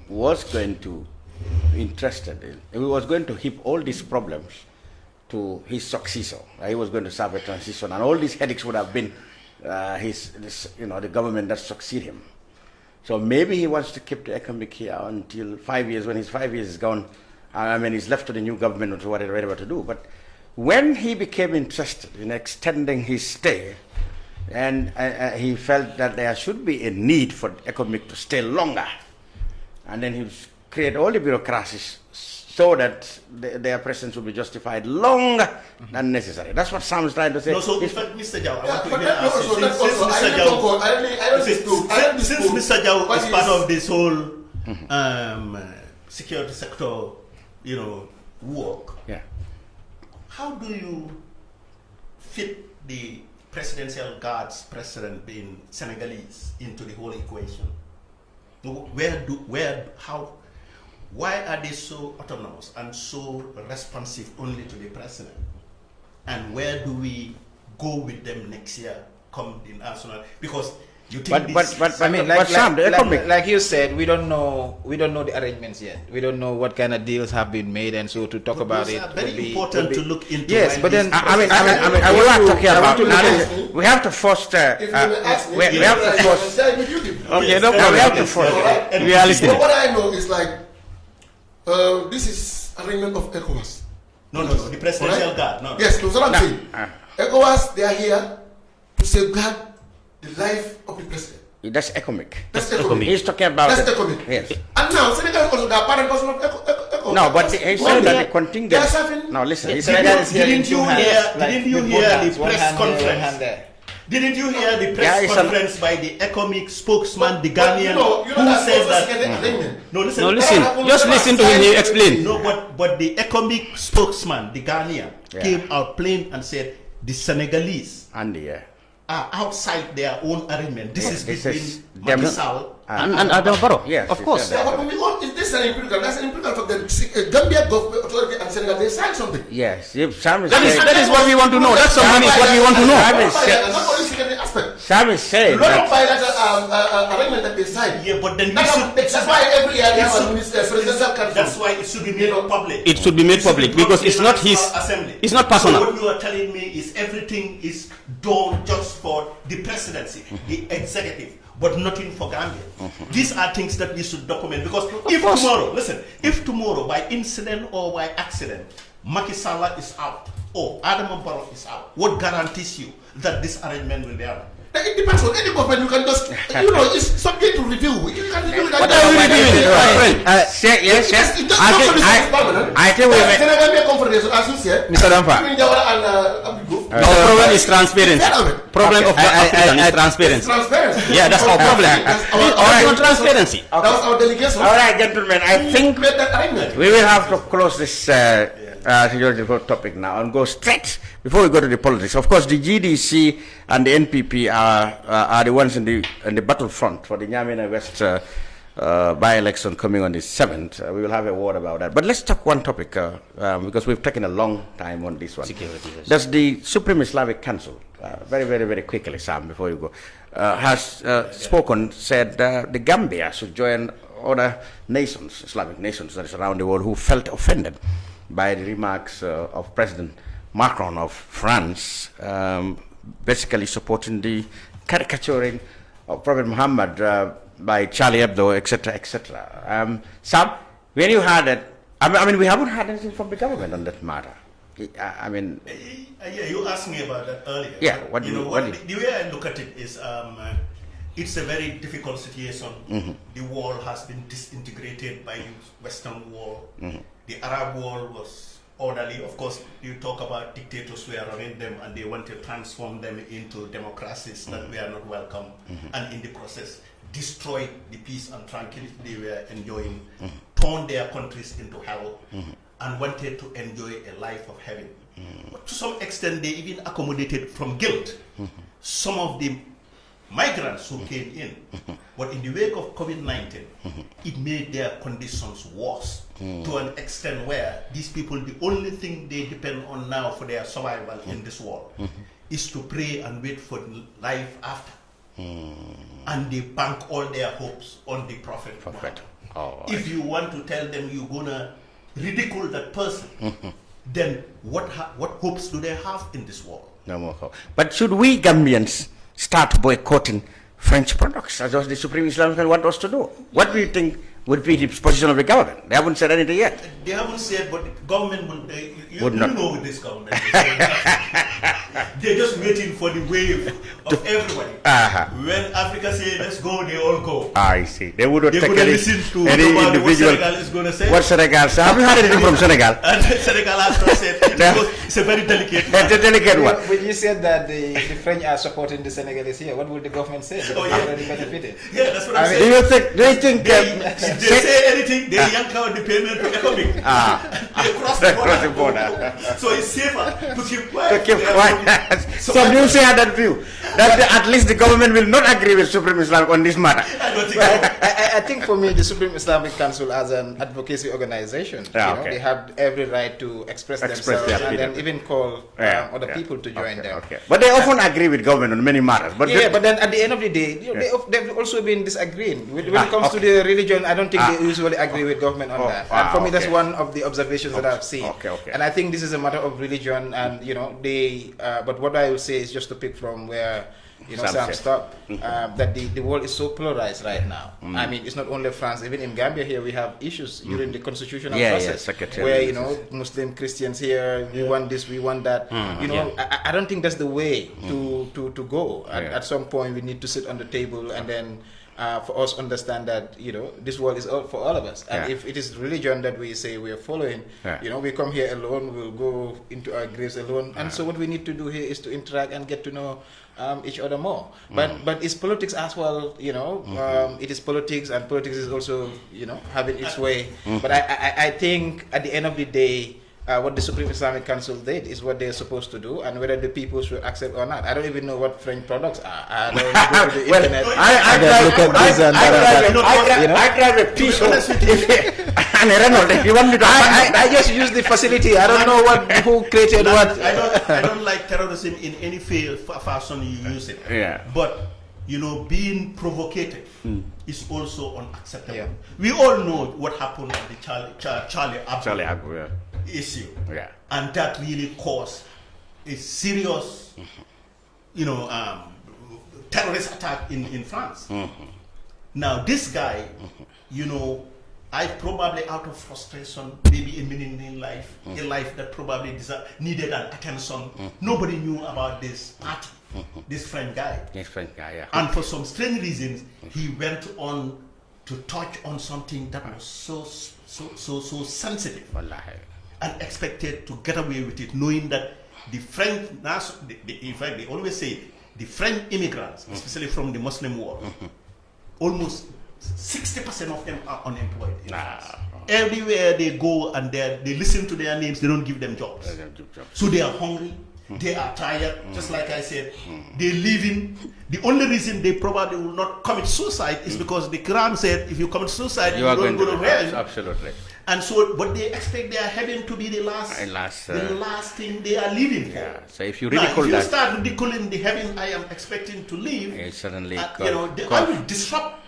S11: was going to be interested in. He was going to heap all these problems to his successor. He was going to serve a transition, and all these headaches would have been the government that succeed him. So maybe he wants to keep the economic here until 5 years. When his 5 years is gone, he's left to the new government or whatever to do. But when he became interested in extending his stay, and he felt that there should be a need for economic to stay longer, and then he would create all the bureaucracies so that their presence will be justified longer than necessary. That's what Sam is trying to say.
S15: No, so in fact, Mr. Jau, I want to ask you, since Mr. Jau is part of this whole security sector, work, how do you fit the presidential guards president being Senegalese into the whole equation? Why are they so autonomous and so responsive only to the president? And where do we go with them next year come the national? Because you think
S14: like you said, we don't know the arrangements yet. We don't know what kind of deals have been made, and so to talk about it
S15: would be important to look into.
S14: Yes, but then
S11: we have to foster. We have to foster. Okay, no problem. We have to foster.
S13: Realistic. What I know is like this is arrangement of ECOWAS.
S15: No, the presidential guard. No.
S13: Yes, that's what I'm saying. ECOWAS, they are here to safeguard the life of the president.
S11: That's economic.
S13: That's economic.
S11: He's talking about
S13: that's economic.
S11: Yes.
S13: And now Senegal also the apparent person of ECOWAS.
S11: No, but he said that the contingent. No, listen.
S15: Didn't you hear the press conference? Didn't you hear the press conference by the economic spokesman, the Ghanaian, who says that? No, listen.
S12: Just listen to him. He explain.
S15: No, but the economic spokesman, the Ghanaian, came out plain and said the Senegalese are outside their own arrangement. This is between Macky Sall
S12: and Adam Barrow.
S11: Yes,
S12: of course.
S13: This is an empirical. That's an empirical fact that Gambia government authority and Senegal they signed something.
S11: Yes, if Sam is
S14: that is what we want to know. That's some money is what we want to know.
S13: Not only security aspect.
S11: Sam is saying
S13: a lot of bilateral arrangement that they signed.
S15: Yeah, but then
S13: that's why every year they have a presidential council.
S15: That's why it should be made public.
S14: It should be made public because it's not his.
S15: Assembly.
S14: It's not personal.
S15: So what you are telling me is everything is done just for the presidency, the executive, but nothing for Gambia. These are things that we should document because if tomorrow by incident or by accident, Macky Sall is out or Adama Barrow is out, what guarantees you that this arrangement will be out?
S13: It depends on any government. You can just, it's subject to review. You can review that.
S11: Yes. I think we
S13: Senegal confederation, as you said,
S14: Mr. Dampha. Our problem is transparency. Problem of is transparency. Yeah, that's our problem. Our transparency.
S13: That was our delegation.
S11: All right, gentlemen. I think we will have to close this topic now and go straight before we go to the politics. Of course, the GDC and the NPP are the ones in the battlefront for the Nyamena West by-election coming on the 7th. We will have a word about that. But let's talk one topic because we've taken a long time on this one.
S12: Security, yes.
S11: That's the Supreme Islamic Council. Very, very, very quickly, Sam, before you go, has said the Gambia should join other nations, Islamic nations that is around the world who felt offended by the remarks of President Macron of France, basically supporting the caricaturing of Prophet Muhammad by Charlie Hebdo, etc., etc. Sam, when you heard that, I mean, we haven't heard anything from the government on that matter. I mean,
S15: yeah, you asked me about that earlier.
S11: Yeah,
S15: the way I look at it is, it's a very difficult situation. The world has been disintegrated by the Western world. The Arab world was orderly. Of course, you talk about dictators who are running them and they want to transform them into democracies that we are not welcome. And in the process, destroyed the peace and tranquility they were enjoying, turned their countries into hell, and wanted to enjoy a life of heaven. But to some extent, they even accommodated from guilt some of the migrants who came in. But in the wake of COVID-19, it made their conditions worse to an extent where these people, the only thing they depend on now for their survival in this world is to pray and wait for life after. And they bank all their hopes on the Prophet. If you want to tell them you're going to ridicule that person, then what hopes do they have in this world?
S11: No more hope. But should we Gambians start boycotting French products, as the Supreme Islamic Council want us to do? What do you think would be the position of the government? They haven't said anything yet.
S15: They haven't said, but the government would
S11: not.
S15: Know with this government. They're just waiting for the wave of everybody. When Africa say let's go, they all go.
S11: I see. They would not take
S15: listen to
S11: any individual.
S15: What Senegal is going to say.
S11: What Senegal say? Have you heard anything from Senegal?
S15: And Senegal has not said it's a very delicate one.
S11: It's a delicate one.
S14: When you said that the French are supporting the Senegalese here, what would the government say? Because they already benefited.
S15: Yeah, that's what I'm saying.
S11: Do you think
S15: if they say anything, they yank out the payment to economic. They cross the border. So it's safer to keep quiet.
S11: So do you share that view? That at least the government will not agree with Supreme Islam on this matter?
S14: I don't think so. I think for me, the Supreme Islamic Council as an advocacy organization, they have every right to express themselves and then even call other people to join them.
S11: But they often agree with government on many matters. But
S14: but then at the end of the day, they've also been disagreeing. When it comes to the religion, I don't think they usually agree with government on that. And for me, that's one of the observations that I've seen. And I think this is a matter of religion, and they. But what I will say is just to pick from where Sam stopped, that the world is so polarized right now. I mean, it's not only France. Even in Gambia here, we have issues during the constitutional process where Muslim, Christians here, we want this, we want that. I don't think that's the way to go. At some point, we need to sit on the table and then. For us understand that this world is for all of us, and if it is religion that we say we are following, we come here alone, we'll go into our graves alone, and so what we need to do here is to interact and get to know each other more. But it's politics as well, it is politics, and politics is also having its way. But I think at the end of the day, what the Supreme Islamic Council did is what they're supposed to do, and whether the people should accept or not. I don't even know what French products are. I don't go to the internet. I
S11: drive a Peugeot and a Renault. If you want me to,
S14: I just use the facility. I don't know who created what.
S15: I don't like terrorism in any fashion you use it.
S11: Yeah.
S15: But being provocative is also unacceptable. Yeah. We all know what happened at the Charlie Hebdo issue, and that really caused a serious, terrorist attack in France. Now this guy, I probably out of frustration, maybe a meaning in life, a life that probably needed an attention. Nobody knew about this party. This French guy. And for some strange reasons, he went on to touch on something that was so sensitive and expected to get away with it, knowing that the French, in fact, they always say the French immigrants, especially from the Muslim world, almost 60% of them are unemployed. Everywhere they go and they listen to their names, they don't give them jobs. So they are hungry. They are tired, just like I said. They're leaving. The only reason they probably will not commit suicide is because the Quran said if you commit suicide, you don't go to hell.
S11: Absolutely.
S15: And so what they expect their heaven to be the last thing they are leaving for.
S11: Yeah. So if you ridicule
S15: if you start ridiculing the heaven I am expecting to leave,
S11: suddenly
S15: I will disrupt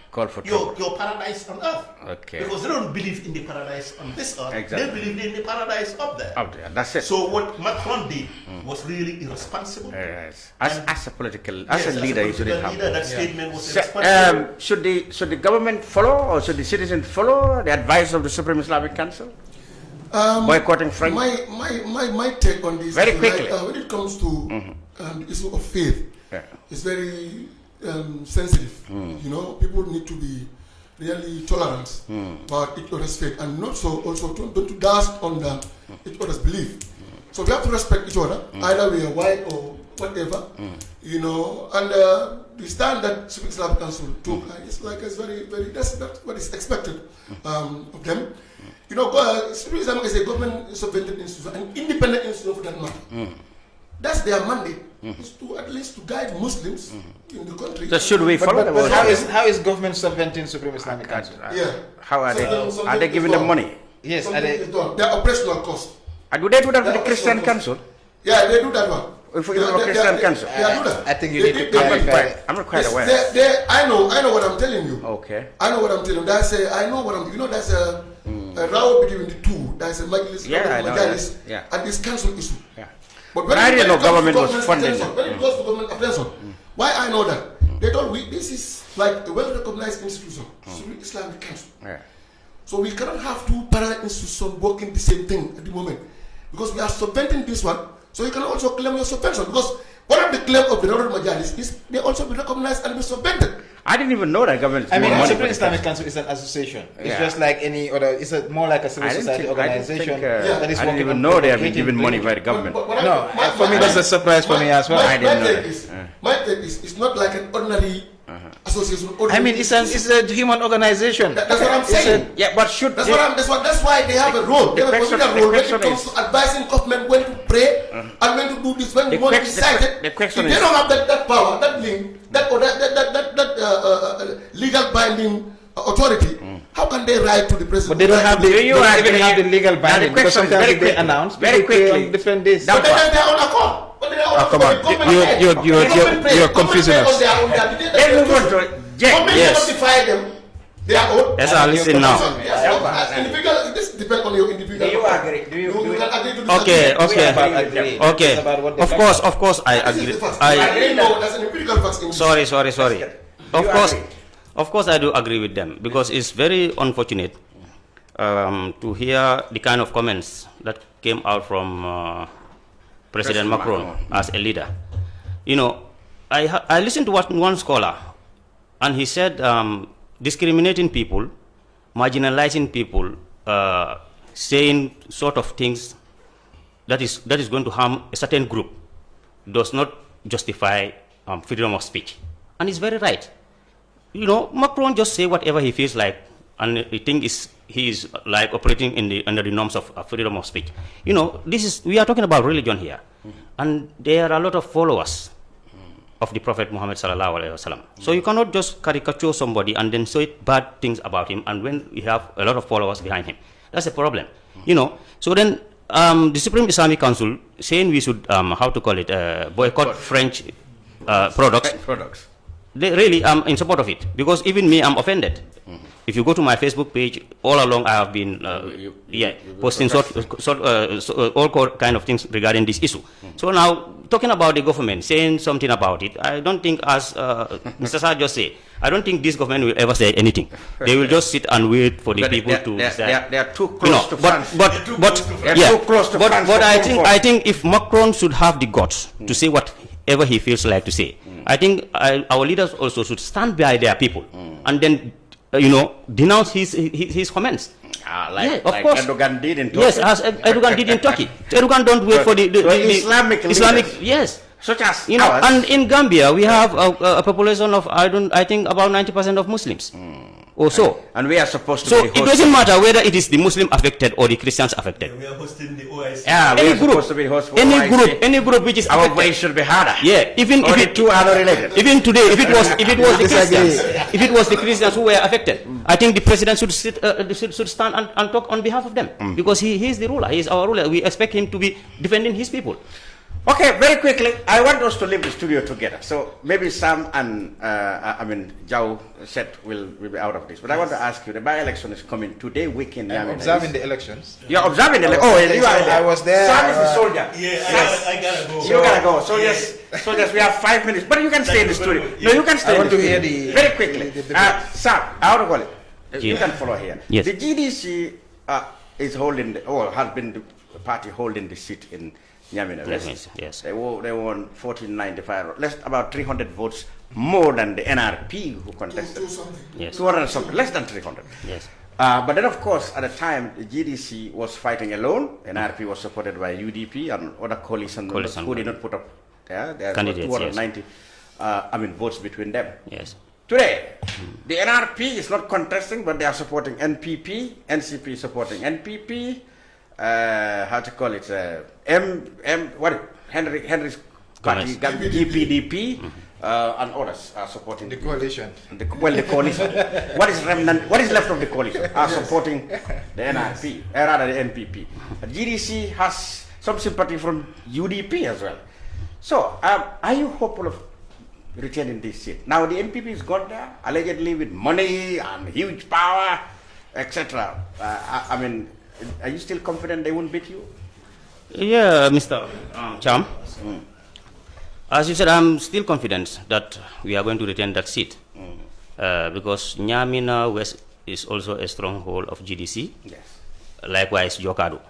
S15: your paradise on earth.
S11: Okay.
S15: Because they don't believe in the paradise on this earth.
S11: Exactly.
S15: They believe in the paradise up there.
S11: That's it.
S15: So what Macron did was really irresponsible.
S11: Yes. As a leader, you shouldn't have
S15: that statement was irresponsible.
S11: Should the government follow, or should the citizens follow the advice of the Supreme Islamic Council? Boycotting French?
S13: My take on this
S11: very quickly.
S13: When it comes to the issue of faith, it's very sensitive. People need to be really tolerant about each other's faith, and not so also don't to dash on each other's belief. So we have to respect each other, either we are white or whatever, and the stand that Supreme Islamic Council took it's very, very, that's what is expected of them. Supreme Islamic is a government-subvented institution, an independent institution for that matter. That's their mandate, is to at least to guide Muslims in the country.
S11: So should we follow?
S14: But how is government subventing Supreme Islamic Council?
S11: How are they? Are they giving them money?
S14: Yes.
S13: Their operational cost.
S11: Do they do that for the Christian Council?
S13: Yeah, they do that one.
S11: For the Christian Council?
S13: Yeah, do that.
S14: I think you need to clarify.
S11: I'm not quite aware.
S13: I know what I'm telling you.
S11: Okay.
S13: I know what I'm telling you. That's a row between the two. That's a Majlis and this council issue.
S11: Yeah.
S13: But when
S11: I didn't know government was funding
S13: it. When it goes to government attention, why I know that? They told me this is like a well-recognized institution, Supreme Islamic Council.
S11: Yeah.
S13: So we cannot have two parallel institutions working the same thing at the moment, because we are subventing this one. So you can also claim your subvention, because one of the claims of the Northern Majalis is they also be recognized and be subvented.
S11: I didn't even know that government.
S14: The Supreme Islamic Council is an association. It's just like any other. It's more like a civil society organization.
S11: I didn't even know they have been given money by the government.
S14: No, for me that's a surprise for me as well.
S11: I didn't know that.
S13: My take is it's not like an ordinary association.
S14: It's a human organization.
S13: That's what I'm saying. That's why they have a role. They have a role when it comes to advising government when to pray and when to do this, when you want to decide it. They don't have that power, that link, that legal binding authority. How can they write to the president?
S14: But they don't have the legal binding, because sometimes they announce very quickly on different days.
S13: But then they're on a call.
S14: Come on, you're confusing us.
S13: Yes. They are old.
S11: Yes, I listen now.
S13: This depends on your individual.
S11: Do you agree? Do you
S13: can agree to disagree.
S11: Okay. Of course, I agree.
S13: That's an empirical fact.
S11: Sorry. Of course, I do agree with them, because it's very unfortunate to hear the kind of comments that came out from President Macron as a leader. I listened to one scholar, and he said discriminating people, marginalizing people, saying sort of things that is going to harm a certain group does not justify freedom of speech. And he's very right. Macron just say whatever he feels like
S12: and I think he is like operating under the norms of freedom of speech. We are talking about religion here, and there are a lot of followers of the Prophet Muhammad sallallahu alaihi wasallam. So you cannot just caricature somebody and then say bad things about him, and when you have a lot of followers behind him, that's a problem. So then the Supreme Islamic Council saying we should boycott French products. They really in support of it, because even me, I'm offended. If you go to my Facebook page, all along I have been posting all kind of things regarding this issue. So now, talking about the government, saying something about it, I don't think, as Mr. Sarr just said, I don't think this government will ever say anything. They will just sit and wait for the people to decide.
S11: They are too close to France.
S12: But I think if Macron should have the guts to say whatever he feels like to say, I think our leaders also should stand by their people and then denounce his comments.
S11: Like Erdogan did in Turkey.
S12: Yes, as Erdogan did in Turkey. Erdogan don't wait for the
S11: Islamic leaders.
S12: Yes.
S11: Such as
S12: and in Gambia we have a population of I think about 90% of Muslims. Or so.
S11: And we are supposed to
S12: be hosting. It doesn't matter whether it is the Muslim affected or the Christians affected.
S15: We are hosting the OIC.
S11: Yeah, we are supposed to be hosting
S12: any group which is
S11: our way should be harder.
S12: Yeah, even if
S11: the two are not related.
S12: Even today, if it was the Christians who were affected, I think the president should stand and talk on behalf of them, because he is the ruler. He is our ruler. We expect him to be defending his people.
S11: Okay, very quickly, I want us to leave the studio together. So maybe Sam and Jao said will be out of this. But I want to ask you, the by-election is coming today weekend.
S14: I'm observing the elections.
S11: You're observing the elections?
S14: I was there.
S11: Sam is the soldier.
S15: Yeah, I gotta go.
S11: You gotta go. So yes, we have 5 minutes. But you can stay in the studio. No, you can stay in the studio. Very quickly. Sam, I want to call it. You can follow here.
S12: Yes.
S11: The GDC is holding, has been the party holding the seat in Nyamina West.
S12: Yes.
S11: They won 1495, less about 300 votes more than the NRP who contested.
S12: Yes.
S11: 200 something, less than 300.
S12: Yes.
S11: But then, of course, at the time, the GDC was fighting alone. NRP was supported by UDP and other coalition members who did not put up there were 290 votes between them.
S12: Yes.
S11: Today, the NRP is not contesting, but they are supporting NPP. NCP is supporting NPP. Henry's party, EPDP, and others are supporting
S14: the coalition.
S11: The coalition. What is left of the coalition are supporting the NRP, rather the NPP. GDC has some sympathy from UDP as well. So, are you hopeful of retaining this seat? Now, the NPP is gone there, allegedly with money and huge power, etc. Are you still confident they won't beat you?
S12: Yeah, Mr. Cham. As you said, I'm still confident that we are going to retain that seat. Because Nyamina West is also a stronghold of GDC.
S11: Yes.
S12: Likewise, Jokado.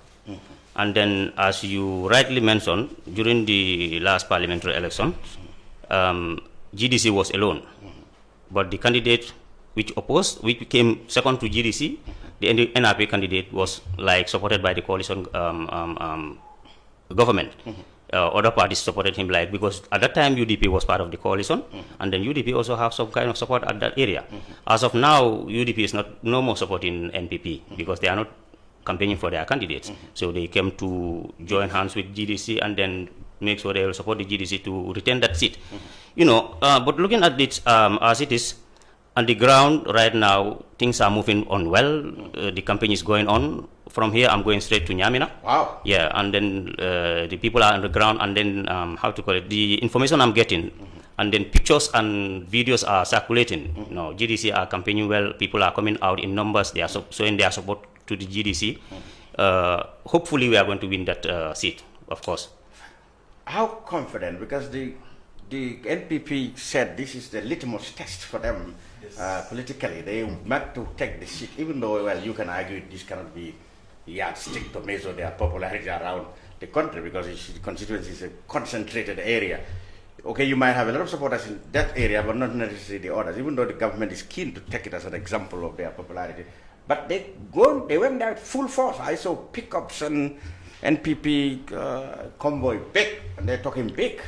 S12: And then, as you rightly mentioned, during the last parliamentary election, GDC was alone. But the candidate which came second to GDC, the NRP candidate was supported by the coalition government. Other parties supported him because at that time UDP was part of the coalition, and then UDP also have some kind of support at that area. As of now, UDP is no more supporting NPP because they are not campaigning for their candidates. So they came to join hands with GDC and then make sure they will support the GDC to retain that seat. But looking at it as it is, on the ground right now, things are moving on well. The campaign is going on. From here, I'm going straight to Nyamina.
S11: Wow.
S12: Yeah, and then the people are on the ground, and then the information I'm getting, and then pictures and videos are circulating. GDC are campaigning well. People are coming out in numbers. They are showing their support to the GDC. Hopefully, we are going to win that seat, of course.
S11: How confident? Because the NPP said this is the litmus test for them. Politically, they meant to take the seat, even though, you can argue this cannot be yardstick to measure their popularity around the country, because the constituency is a concentrated area. Okay, you might have a lot of supporters in that area, but not necessarily the others, even though the government is keen to take it as an example of their popularity. But they went there full force. I saw pickups and NPP convoy big, and they're talking big.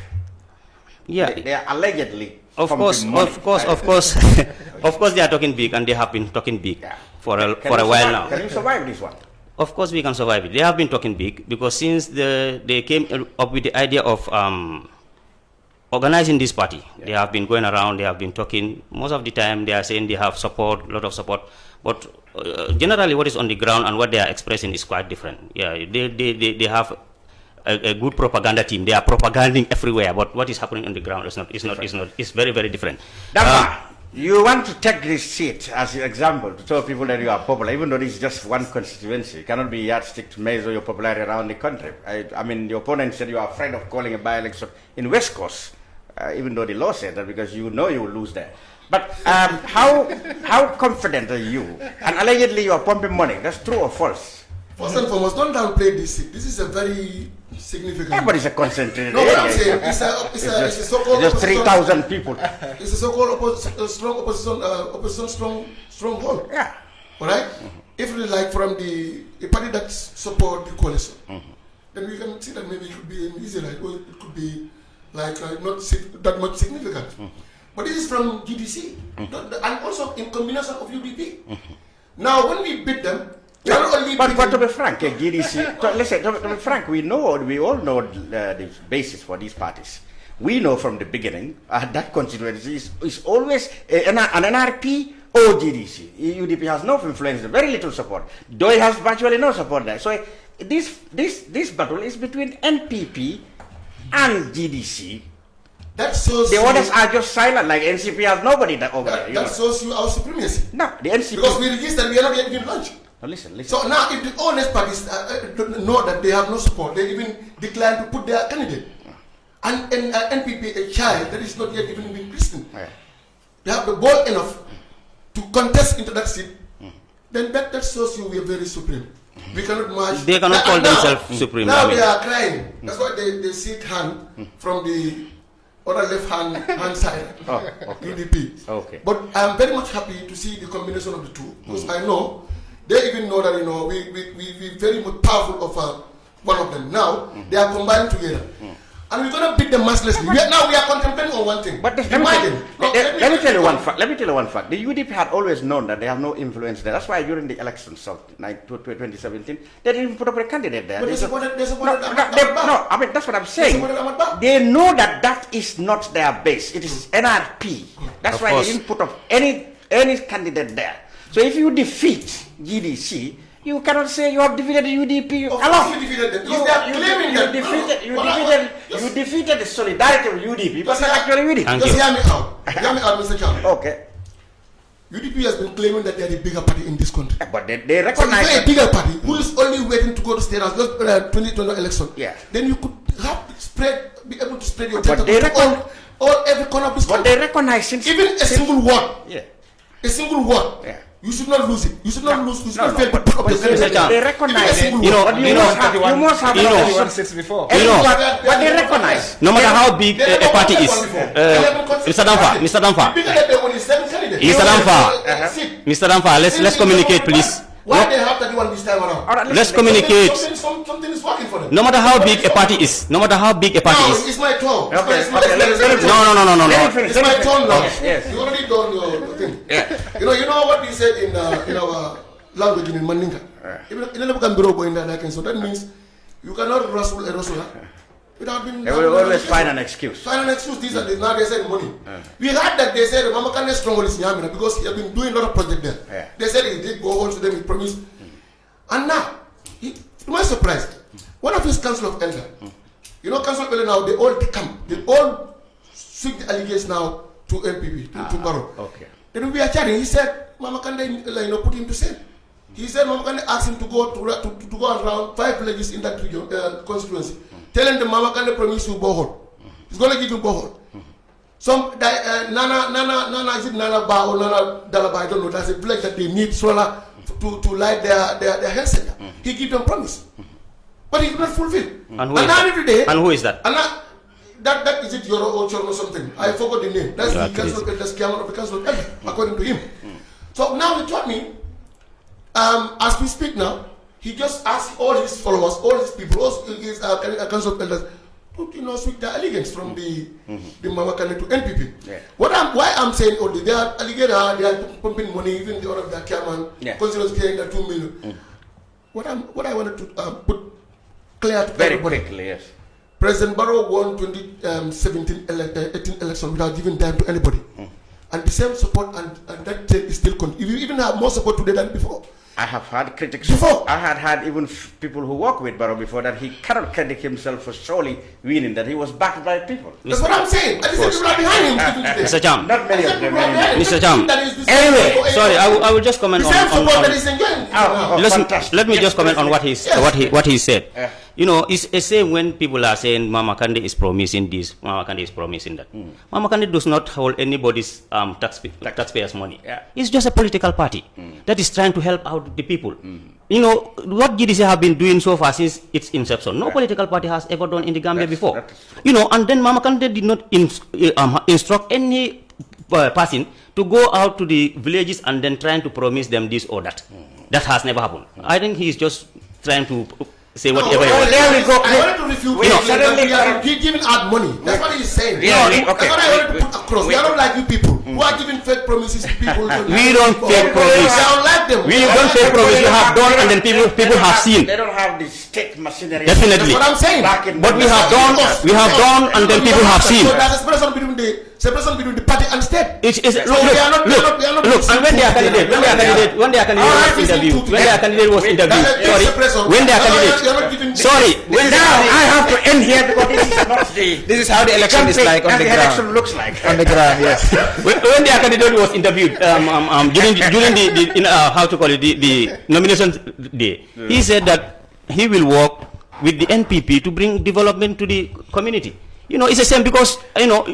S12: Yeah.
S11: They are allegedly.
S12: Of course, they are talking big, and they have been talking big for a while now.
S11: Can you survive this one?
S12: Of course, we can survive it. They have been talking big because since they came up with the idea of organizing this party, they have been going around. They have been talking. Most of the time, they are saying they have support, a lot of support. But generally, what is on the ground and what they are expressing is quite different. Yeah, they have a good propaganda team. They are propaganding everywhere. But what is happening on the ground is not. It's very, very different.
S11: Dampha, you want to take this seat as an example to tell people that you are popular, even though this is just one constituency. It cannot be yardstick to measure your popularity around the country. I mean, the opponent said you are afraid of calling a by-election in West Coast, even though the law said that because you know you will lose there. But how confident are you? And allegedly you are pumping money. That's true or false?
S13: First and foremost, don't downplay this seat. This is a very significant.
S11: Yeah, but it's a concentrated
S13: area.
S11: No,
S13: I'm saying it's a so-called.
S11: Just 3,000 people.
S13: It's a so-called strong opposition stronghold.
S11: Yeah.
S13: All right. If we like from the party that support the coalition, then we can see that maybe it could be an easy right, or it could be like not that much significant. But this is from GDC, and also in combination of UDP. Now, when we beat them.
S11: But to be frank, GDC, to be frank, we all know the basis for these parties. We know from the beginning that constituency is always an NRP or GDC. UDP has no influence, very little support. DOI has virtually no support there. So this battle is between NPP and GDC.
S13: That shows
S11: the others are just silent, like NCP has nobody over there.
S13: That shows you our supremacy.
S11: No, the NCP.
S13: Because we registered, we are not yet in lunch.
S11: Now listen.
S13: So now, if the honest parties know that they have no support, they even decline to put their candidate. And NPP, a child that is not yet even been christened, they have the ball enough to contest into that seat, then that shows you we are very supreme. We cannot march.
S12: They cannot call themselves supreme.
S13: Now they are crying. That's why they seek hand from the other left hand side, UDP.
S11: Okay.
S13: But I am very much happy to see the combination of the two, because I know they even know that we very much powerful of one of them. Now they are combined together, and we're gonna beat them mercilessly. We are contemplating on one thing.
S11: But let me tell you one fact. Let me tell you one fact. The UDP had always known that they have no influence there. That's why during the elections of 2017, they didn't even put up a candidate there.
S13: But they supported
S11: no, I mean that's what I'm saying. They know that is not their base. It is NRP. That's why they didn't put up any candidate there. So if you defeat GDC, you cannot say you have defeated the UDP alone. You defeated the solidarity of UDP, but not actually UDP.
S13: Just hear me out. Hear me out, Mr. Chairman.
S11: Okay.
S13: UDP has been claiming that they are the bigger party in this country.
S11: But they recognize
S13: a bigger party who is only waiting to go to state house, just 2020 election.
S11: Yeah.
S13: Then you could be able to spread your
S11: but
S13: data to all every corner of this country.
S11: But they recognize
S13: even a single word.
S11: Yeah.
S13: A single word.
S11: Yeah.
S13: You should not lose it. You should not lose. You should not fail to
S11: but
S13: put up your candidate.
S11: They recognize it.
S12: You must have
S11: before. But they recognize.
S12: No matter how big a party is, Mr. Dampha, let's communicate, please.
S13: Why they have that one this time around?
S12: Let's communicate.
S13: Something is working for them.
S12: No matter how big a party is,
S13: Now it's my turn.
S11: Okay.
S12: No.
S13: It's my turn now.
S11: Yes.
S13: You already done your thing.
S11: Yeah.
S13: You know what we said in our language in Mandinka. So that means you cannot rustle a rustler without being.
S11: They will always find an excuse.
S13: Now they said money. We heard that they said Mama Kane strong is Nyamina because he has been doing a lot of projects there.
S11: Yeah.
S13: They said he did go home to them, he promised. And now, to my surprise, one of his council of elders, council of elders now, they all decamp. They all switch the allegations now to NPP, to Barrow.
S11: Okay.
S13: Then we are chatting. He said, Mama Kane, put him to shame. He said, Mama Kane asked him to go around 5 villages in that region, constituency. Telling the Mama Kane promise you borehole. He's going to give you borehole. Some Nana is it Nana Ba or Nana Dalaba? I don't know. That's a village that they need solar to light their health center. He give them promise, but he did not fulfill.
S12: And who is that?
S13: And that is it Yoro or Chorno or something. I forgot the name. That's the council of elders, chairman of the council of elders, according to him. So now he told me, as we speak now, he just asked all his followers, all his people, all his council of elders switch the allegiance from the Mama Kandeh to NPP. Yeah. Why I'm saying all this, they are alligator, they are pumping money, even the one of the chairman considers getting the 2 million. What I wanted to put clear to
S11: very
S13: everybody.
S11: quickly, yes.
S13: President Barrow won 2018 election without giving time to anybody. And the same support and that is still continuing. You even have more support today than before.
S11: I have had critics before. I had even people who work with Barrow before that he cannot credit himself for surely winning, that he was backed by people.
S13: That's what I'm saying. And people are behind him.
S12: Mr. Cham.
S11: Not many of them.
S12: Mr. Cham. Anyway, sorry, I will just comment on let me just comment on what he said. You know, it's the same when people are saying Mama Kandeh is promising this, Mama Kandeh is promising that. Mama Kandeh does not hold anybody's taxpayers' money. It's just a political party that is trying to help out the people. You know, what GDC have been doing so far since its inception, no political party has ever done in the Gambia before. You know, and then Mama Kandeh did not instruct any person to go out to the villages and then trying to promise them this or that. That has never happened. I think he's just trying to say whatever he wants.
S13: There we go. I wanted to refute we are giving out money. That's what he's saying.
S11: Really?
S13: That's what I wanted to put across. We are not like you people who are giving fake promises to people.
S12: We don't fake promises.
S13: We don't like them.
S12: We don't fake promises. You have done and then people have seen.
S11: They don't have the state machinery.
S12: Definitely.
S13: That's what I'm saying.
S12: But we have done and then people have seen.
S13: So there's a separation between the party and state.
S12: Look, and when their candidate was interviewed,
S11: I have to end here because this is not
S14: this is how the election is like on the ground.
S11: Election looks like
S14: on the ground, yes.
S12: When their candidate was interviewed during the nomination day, he said that he will work with the NPP to bring development to the community. You know, it's the same because, you know,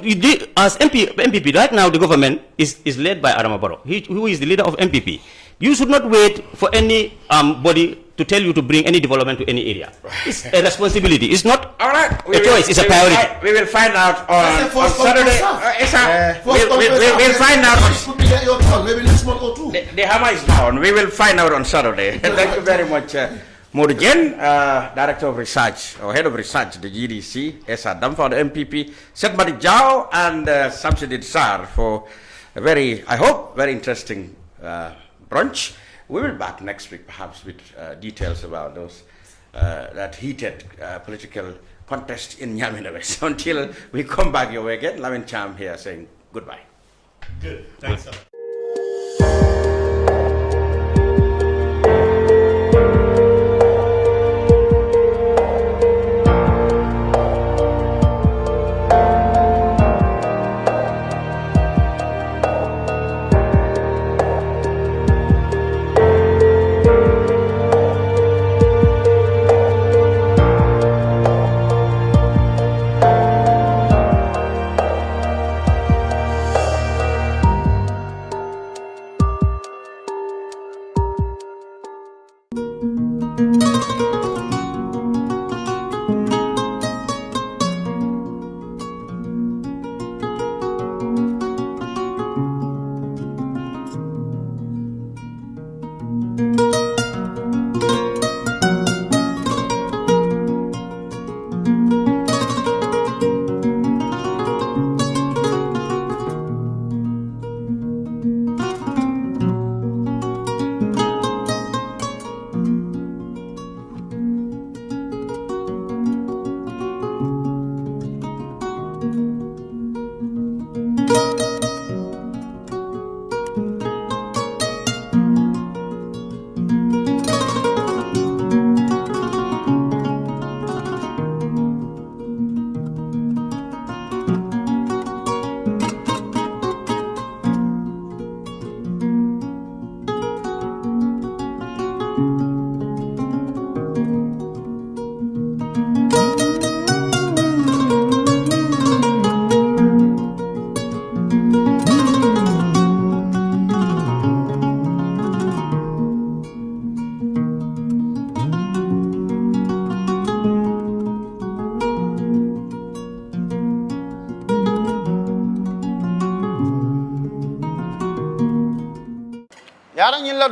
S12: as MPP, right now the government is led by Adama Barrow, who is the leader of MPP. You should not wait for any body to tell you to bring any development to any area. It's a responsibility. It's not a choice, it's a priority.
S11: We will find out on Saturday. We'll find out.
S13: Maybe next month or two.
S11: The hammer is down. We will find out on Saturday. Thank you very much. Modou, Director of Research, or Head of Research, the GDC, Essa, Dampha, the NPP, Matty and Samsudeen Sarr for a very, I hope, very interesting brunch. We will be back next week, perhaps, with details about those that heated political contest in Nyamina. Until we come back your way again, Lamin Cham here saying goodbye.
S15: Good. Thanks a lot.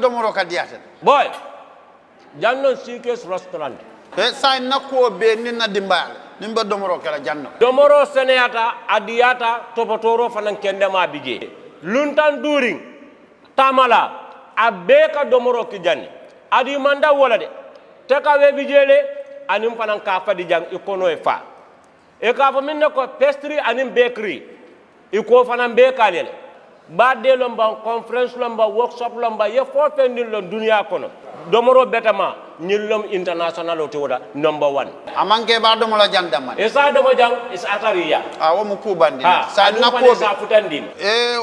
S9: domoro ka diate
S10: boy jannon sikes restaurant
S9: e say nakko be ni na dimbal nimba domoro kala janno
S10: domoro seneyata adiyata topotoro fanan kendema bije luntan during tamala abeka domoro ki janni adi manda wala de teka we bijele anim fanan ka fadi jang ikono e fa e ka fa minne ko pastry anim bakery iko fanan be kalele badde lomba conference lomba workshop lomba ye fo fendin lon dunia kono domoro betama nyillom international otoda number 1
S9: amanke ba domola jandama
S10: esa domo jang is atariya
S9: wo mu kubandi
S10: sa na ko sa futandin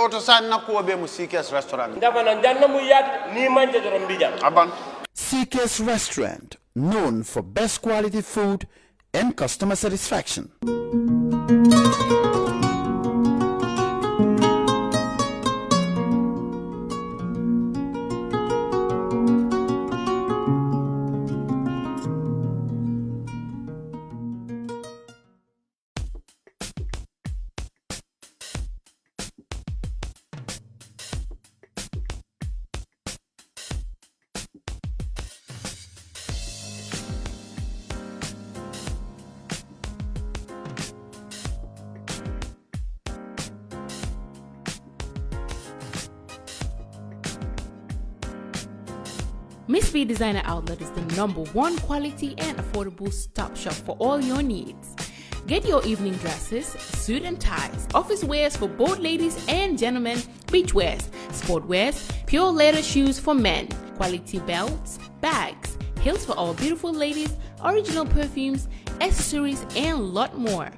S9: oto sa na ko be mu CK's restaurant
S10: ndafa na janna mu yat ni manje jorom bijam
S9: aban
S16: CK's restaurant, known for best quality food and customer satisfaction.
S17: Miss B Designer Outlet is the #1 quality and affordable stop shop for all your needs. Get your evening dresses, suit and ties, office wears for both ladies and gentlemen, beach wears, sport wears, pure leather shoes for men, quality belts, bags, heels for all beautiful ladies, original perfumes, accessories, and a lot more.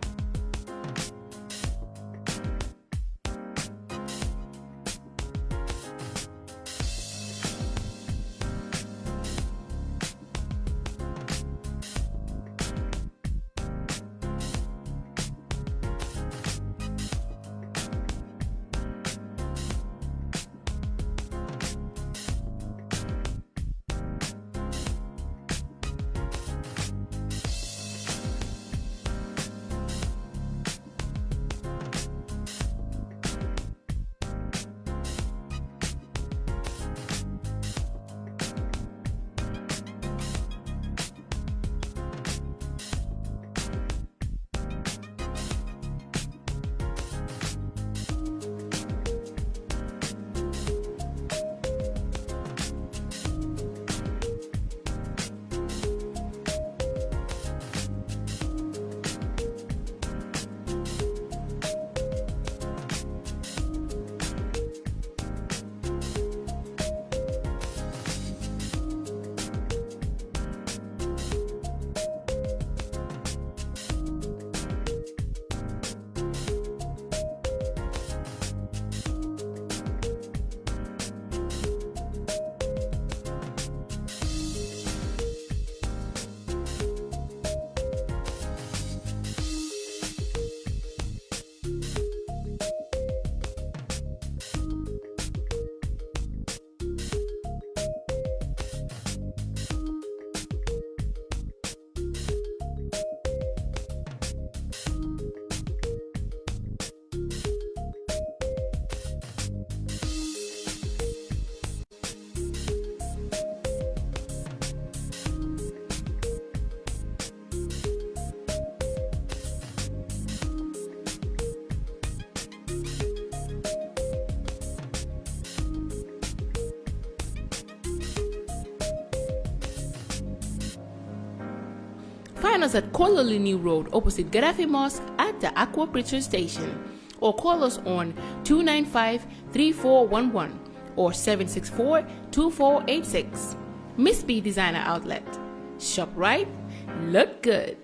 S17: Find us at Kololini Road opposite Gaddafi Mosque at the Aqua Bridge Station, or call us on 295-3411 or 764-2486. Miss B Designer Outlet. Shop right, look good.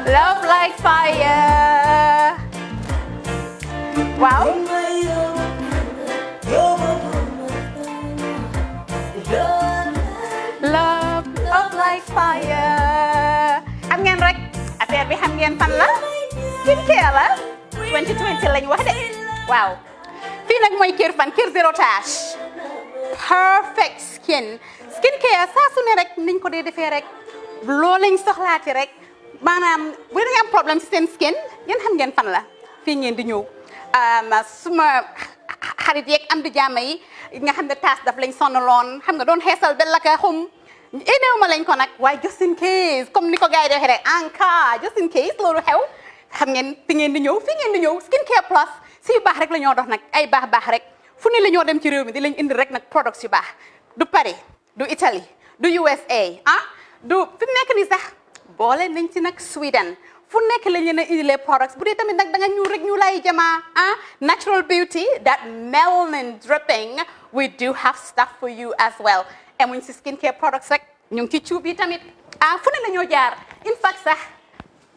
S18: Love like fire. Wow. Love like fire. Xam ngeen rek affaire bi xam ngeen fan la? Skincare la. 2020 lañ wax de. Waaw. Fii nag mooy Kerr fan Kerr zero tache. perfect skincare saa su ne rek niñ ko dee defee rek loo lañ soxlaati rek maanaam bu ngeen am problème ci seen skin yéen xam ngeen fan la fii ngeen di ñëw suma xarit yeeg am di jàmm yi nga xam ne taas daf lañ sonaloon xam nga doon xeesal ba la ka xum éneew ma lañ ko nag waaye just in case comme ni ko gars yi defee rek en cas just in case loolu xew xam ngeen fi ngeen di ñëw skincare plus si yu baax rek la ñoo dox nag ay baax rek fu ne la ñoo dem ci réew mi di lañ indi rek nag products yu baax du Paris du Italie du USA du fi mu nekk nii sax boole nañ ci nag Sweden fu nekk lañ leen a indilee products bu dee tamit nag da nga ñuul rek ñu lay jamaa natural beauty that melanin dripping we do have stuff for you as well emuñ si skincare products rek ñu ngi ci cuub yi tamit fu ne la ñoo jaar in fact sax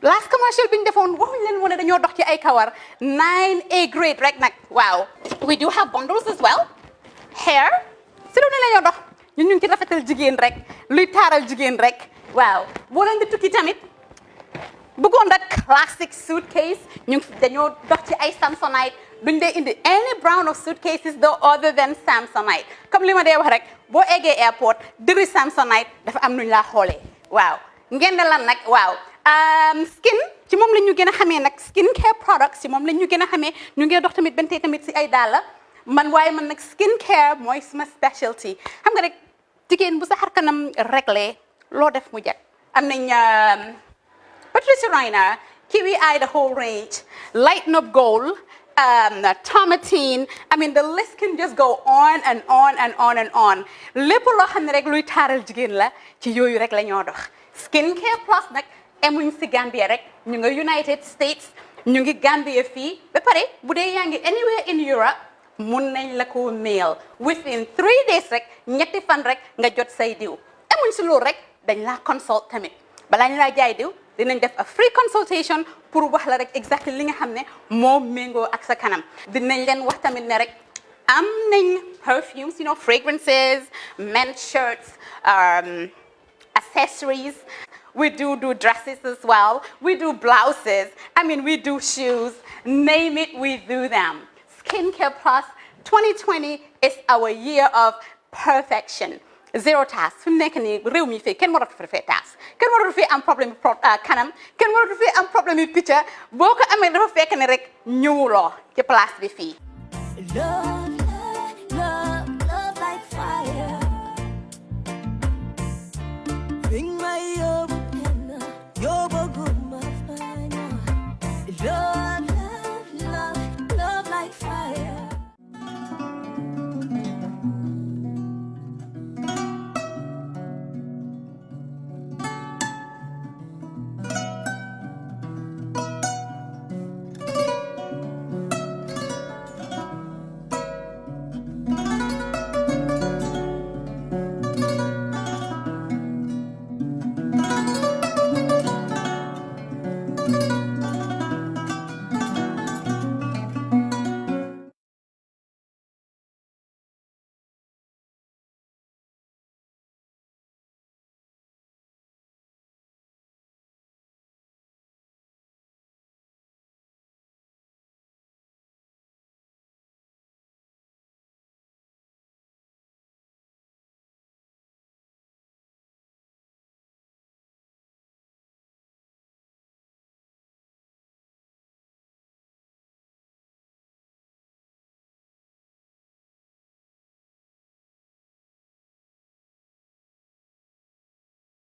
S18: last commercial bi ñu defoon waxuñ leen woon dañoo dox ci ay kawar 9A grade rek nag waaw we do have bundles as well hair si lu ne la ñoo dox ñun ñu ngi ci rafetal jigéen rek luy taaral jigéen rek waaw boo leen di tukki tamit bëggoon rek classic suitcase dañoo dox ci ay Samsonite duñ dee indi any brand of suitcases though other than Samsonite comme li ma dee wax rek boo eggee airport dëri Samsonite dafa am nuñ laa xoolee waaw ngeen ne lan nag waaw skin ci moom la ñu gën a xamee nag skincare products ci moom la ñu gën a xamee ñu ngi dox tamit bentee tamit si ay dàlla man waaye man nag skincare mooy suma specialty xam nga rek jigéen bu sa xar kanam réglé loo def mu jag am nañ Patricia Kiwi Eye the whole range Lighten Up Gold Tomatine I mean the list can just go on and on and on and on lépp loo xam ne rek luy taaral jigéen la ci yooyu rek la ñoo dox skincare plus nag emuñ si Gambia rek ñu nga United States ñu ngi Gambia fii ba pare bu dee yaa ngi anywhere in Europe mun nañ la ko mail within 3 days rek ñetti fan rek nga jot say diw emuñ si loolu rek dañ laa consult tamit balaa ñu laa jaay diw dinañ def a free consultation pour wax la rek exactly li nga xam ne moo méngoo ak sa kanam dinañ leen wax tamit ne rek am nañ perfumes fragrances men's shirts accessories we do dresses as well we do blouses I mean we do shoes name it we do them Skincare Plus 2020 is our year of perfection zero task fi mu nekk nii réew mi fii kenn waratu fi task kenn waratu fi am problème kanam kenn waratu fi am problème yu picca boo ko amee dafa fekk ne rek ñëwuloo ci place bi fii